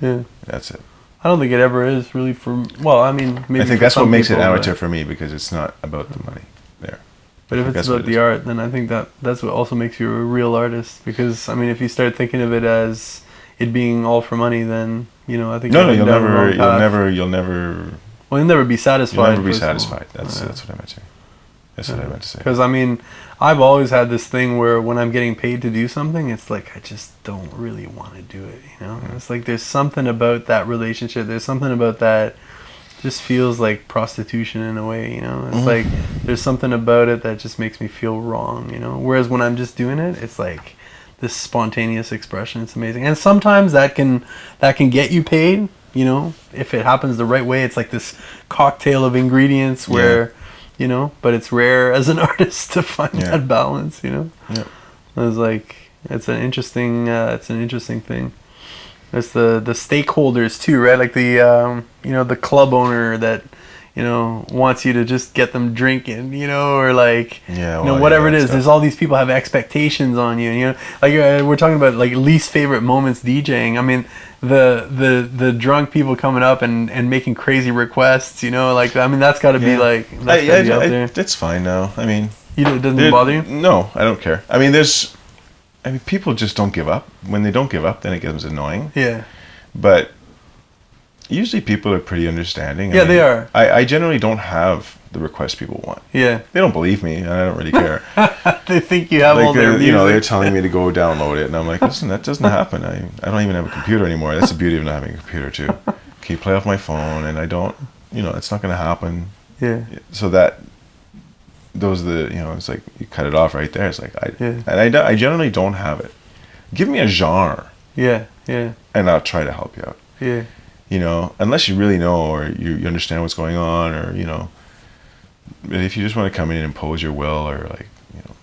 Yeah. That's it. I don't think it ever is really for... Well, I mean, maybe I think that's what makes it amateur for me, because it's not about the money there. But if it's about the art, then I think that's what also makes you a real artist. Because, I mean, if you start thinking of it as it being all for money, then, you know, I think... No, you'll never... Well, you'll never be satisfied. You'll never be satisfied. That's what I meant to say. That's what I meant to say. Because, I mean, I've always had this thing where when I'm getting paid to do something, it's like I just don't really want to do it, you know? It's like there's something about that relationship. There's something about that just feels like prostitution in a way, you know? It's like there's something about it that just makes me feel wrong, you know? Whereas when I'm just doing it, it's like this spontaneous expression. It's amazing. And sometimes that can get you paid, you know? If it happens the right way, it's like this cocktail of ingredients where... You know, but it's rare as an artist to find that balance. You know, I was like, it's an interesting thing. There's the stakeholders too, right? Like the you know, the club owner that, you know, wants you to just get them drinking, you know, or like, you know, whatever it is. There's all these people have expectations on you, you know, like we're talking about like least favorite moments DJing. I mean, the drunk people coming up and making crazy requests, you know, like, I mean, that's got to be like, that's gotta be out there. It's fine now. I mean, it doesn't bother you? No, I don't care. I mean, people just don't give up. When they don't give up, then it gets annoying. Yeah. But usually people are pretty understanding. Yeah, they are. I generally don't have the requests people want. Yeah. They don't believe me, and I don't really care. They think you have Like, all their music. you know, they're telling me to go download it, and I'm like, listen, that doesn't happen. I don't even have a computer anymore. That's the beauty of not having a computer too. Can you play off my phone? And I don't, you know, it's not going to happen. Yeah. So those are the, you know, it's like you cut it off right there. It's like I generally don't have it. Give me a genre. Yeah. Yeah. And I'll try to help you out. Yeah. You know, unless you really know or you understand what's going on, or, you know, if you just want to come in and impose your will, or like, you know,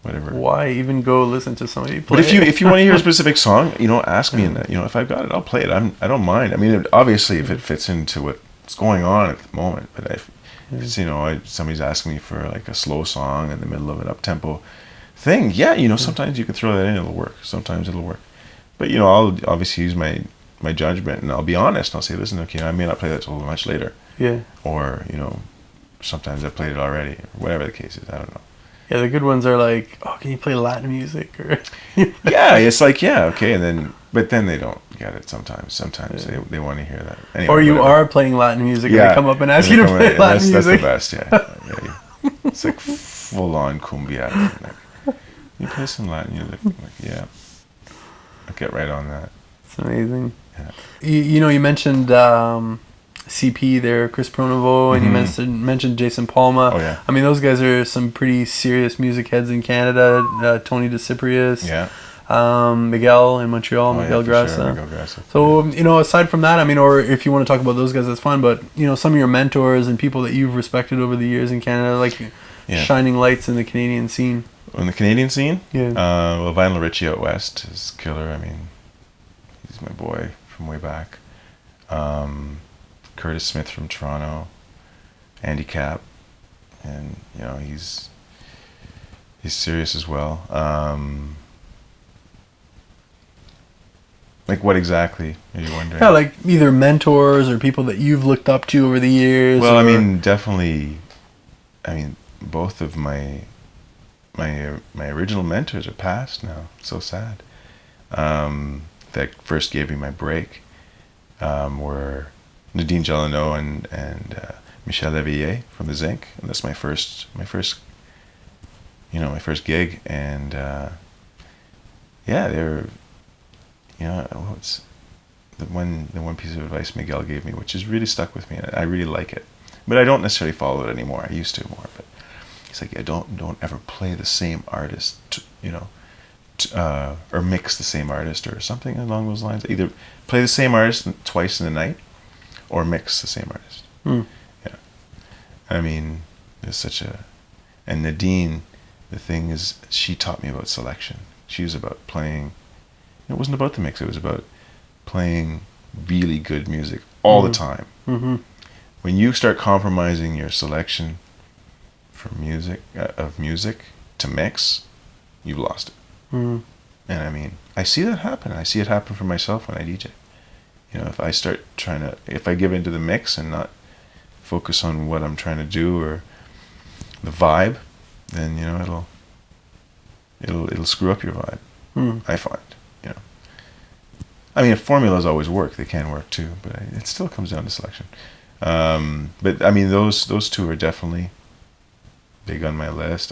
whatever. Why even go listen to somebody play? But if you want to hear a specific song, you know, ask me, and you know, if I've got it, I'll play it. I don't mind. I mean, obviously, if it fits into what's going on at the moment. But if it's, you know, somebody's asking me for like a slow song in the middle of an up tempo thing, yeah, you know, sometimes you can throw that in, it'll work. Sometimes it'll work. But you know, I'll obviously use my judgment, and I'll be honest. I'll say, listen, okay, I may not play that till much later. Yeah. Or, you know, sometimes I played it already, or whatever the case is. I don't know. Yeah, the good ones are like, oh, can you play Latin music? Or yeah, it's like, yeah, okay, but then they don't get it sometimes. Sometimes they want to hear that. Anyway, or you are playing Latin music, and they come up and ask you to play Latin music. That's the best, yeah. It's like full on cumbia. Like, you play some Latin music? I'm like, yeah. I'll get right on that. It's amazing. Yeah. You know, you mentioned CP there, Chris Pronovo, and you mentioned Jason Palma. Oh, yeah. I mean, those guys are some pretty serious music heads in Canada. Tony DeCiprius. Yeah. Miguel in Montreal, Miguel Grassa. Sure, Miguel Grassa. So, you know, aside from that, I mean, or if you want to talk about those guys, that's fine. But, you know, some of your mentors and people that you've respected over the years in Canada, like shining lights in the Canadian scene. In the Canadian scene? Yeah. Well, Vinyl Richie out west is killer. I mean, he's my boy from way back. Curtis Smith from Toronto. Andy Capp. And, you know, he's serious as well. Like, what exactly are you wondering? Yeah, like either mentors or people that you've looked up to over the years. Well, I mean, definitely. I mean, both of my original mentors are passed now. It's so sad. That first gave me my break were Nadine Gelano and Michel Leveillé from the Zinc, and that's my first gig, and they're. You know, what's the one piece of advice Miguel gave me, which has really stuck with me, and I really like it. But I don't necessarily follow it anymore. I used to more, but he's like, yeah, don't ever play the same artist, or mix the same artist or something along those lines. Either play the same artist twice in the night, or mix the same artist. Yeah, I mean, there's and Nadine, the thing is, she taught me about selection. She was about playing. It wasn't about the mix. It was about playing really good music all the time. Mm-hmm. When you start compromising your selection from music to mix, you've lost it. Mm-hmm. And I mean, I see that happen. I see it happen for myself when I DJ. You know, if I start if I give into the mix and not focus on what I'm trying to do or the vibe, then, you know, it'll screw up your vibe. I find. You know, I mean, formulas always work. They can work too, but it still comes down to selection. But I mean, those two are definitely big on my list.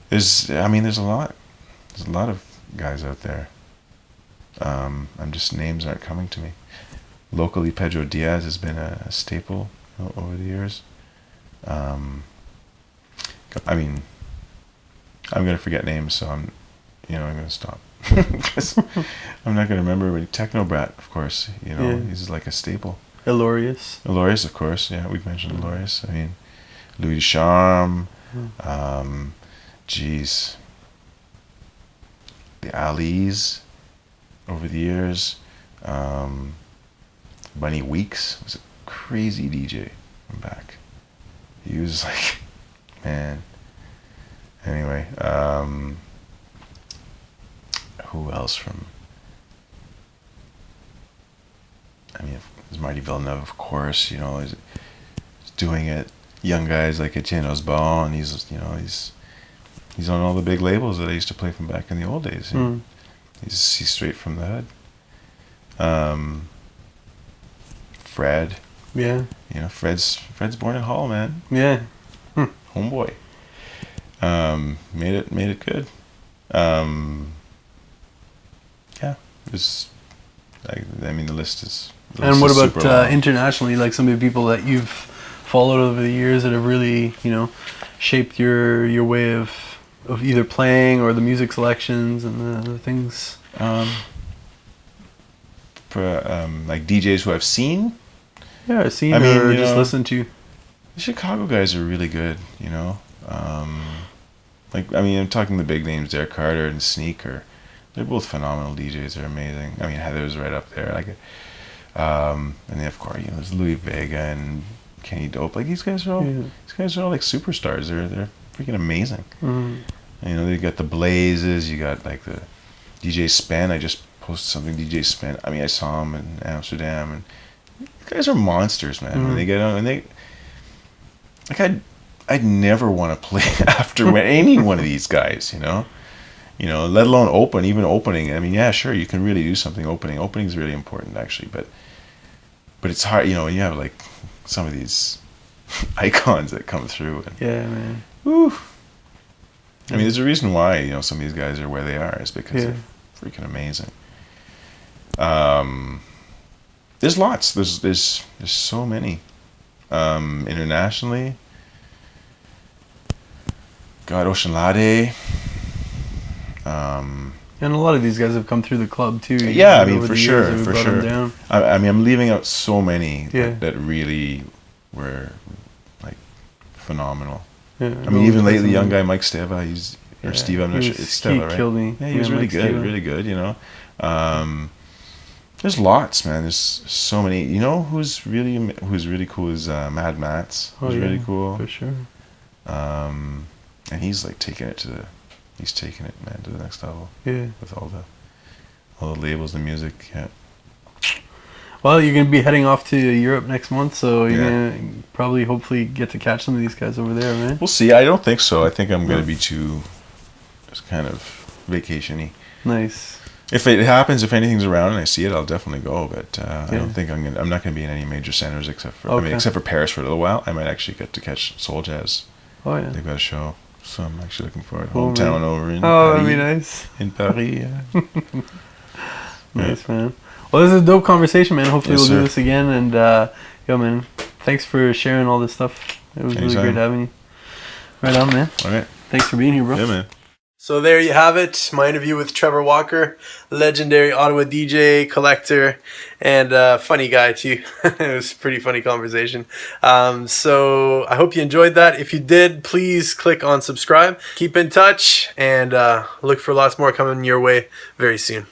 There's a lot of guys out there. Names aren't coming to me. Locally, Pedro Diaz has been a staple over the years. I mean, I'm gonna forget names, so I'm gonna stop. Because I'm not gonna remember. Technobrat, of course, he's like a staple. Elorius, of course, yeah, we've mentioned Elorius. I mean, Louis Ducharme, the Alis over the years. Bunny Weeks was a crazy DJ from back. He was like, man. Anyway, who else from? I mean, there's Marty Villeneuve, of course. You know, he's doing it. Young guys like Etienne Osborne, he's on all the big labels that I used to play from back in the old days. He's straight from the hood. Fred, Yeah. You know, Fred's born in Hull, man. Yeah. Homeboy. Made it good. Yeah, it was. I mean, the list is. And what super about long. internationally? Like some of the people that you've followed over the years that have really, you know, shaped your way of either playing or the music selections and the things. Like DJs who I've seen. Yeah, I've seen I mean, or you just know, listened to. The Chicago guys are really good. You know, like I mean, I'm talking the big names, Derek Carter and Sneaker. They're both phenomenal DJs. They're amazing. I mean, Heather's right up there. Like, and then of course, you know, there's Louis Vega and Kenny Dope. Like these guys are all like superstars. They're freaking amazing. Mm. You know, they got the Blazes. You got like the DJ Spen. I just posted something. DJ Spen. I mean, I saw him in Amsterdam, and these guys are monsters, man. When they get on, and they like I'd never want to play after any one of these guys. You know, let alone even opening. I mean, yeah, sure, you can really do something opening. Opening is really important, actually, but it's hard, you know, when you have like some of these icons that come through. And, yeah, man. Whew. I mean, there's a reason why, you know, some of these guys are where they are. Is because they're freaking amazing. There's lots. There's so many. Internationally, God, Ocean Lade. And a lot of these guys have come through the club too. Yeah, I mean, for sure. Down. I mean, I'm leaving out so many Yeah. that really were like phenomenal. Yeah, I mean, even lately, young guy Mike Steva, or Steve, I'm not sure. It's he Steva, right? killed me. Yeah, he was really Mike good, Steva. really good. You know, there's lots, man. There's so many. You know, who's really cool is Mad Mats. Who's really cool for sure. And he's like taking it, man, to the next level. Yeah. With all the labels, the music. Yeah. Well, you're gonna be heading off to Europe next month, so you're gonna probably, hopefully, get to catch some of these guys over there, right? We'll see. I don't think so. I think I'm gonna be too, just kind of vacation-y. Nice. If it happens, if anything's around and I see it, I'll definitely go. But I don't think I'm not gonna be in any major centers except for Paris for a little while. I might actually get to catch Soul Jazz. Oh yeah. They've got a show, so I'm actually looking forward. Cool, Hometown man. over in Paris. Paris. That'd be nice. In Paris, yeah. Nice, man. Well, this is a dope conversation, man. Hopefully Yes, we'll sir. do this again. And yo, man, thanks for sharing all this stuff. It was really great having you. Right on, man. All right. Thanks for being here, bro. Yeah, man. So there you have it, my interview with Trevor Walker, legendary Ottawa DJ, collector, and funny guy too. It was a pretty funny conversation. So I hope you enjoyed that. If you did, please click on subscribe. Keep in touch, and look for lots more coming your way very soon.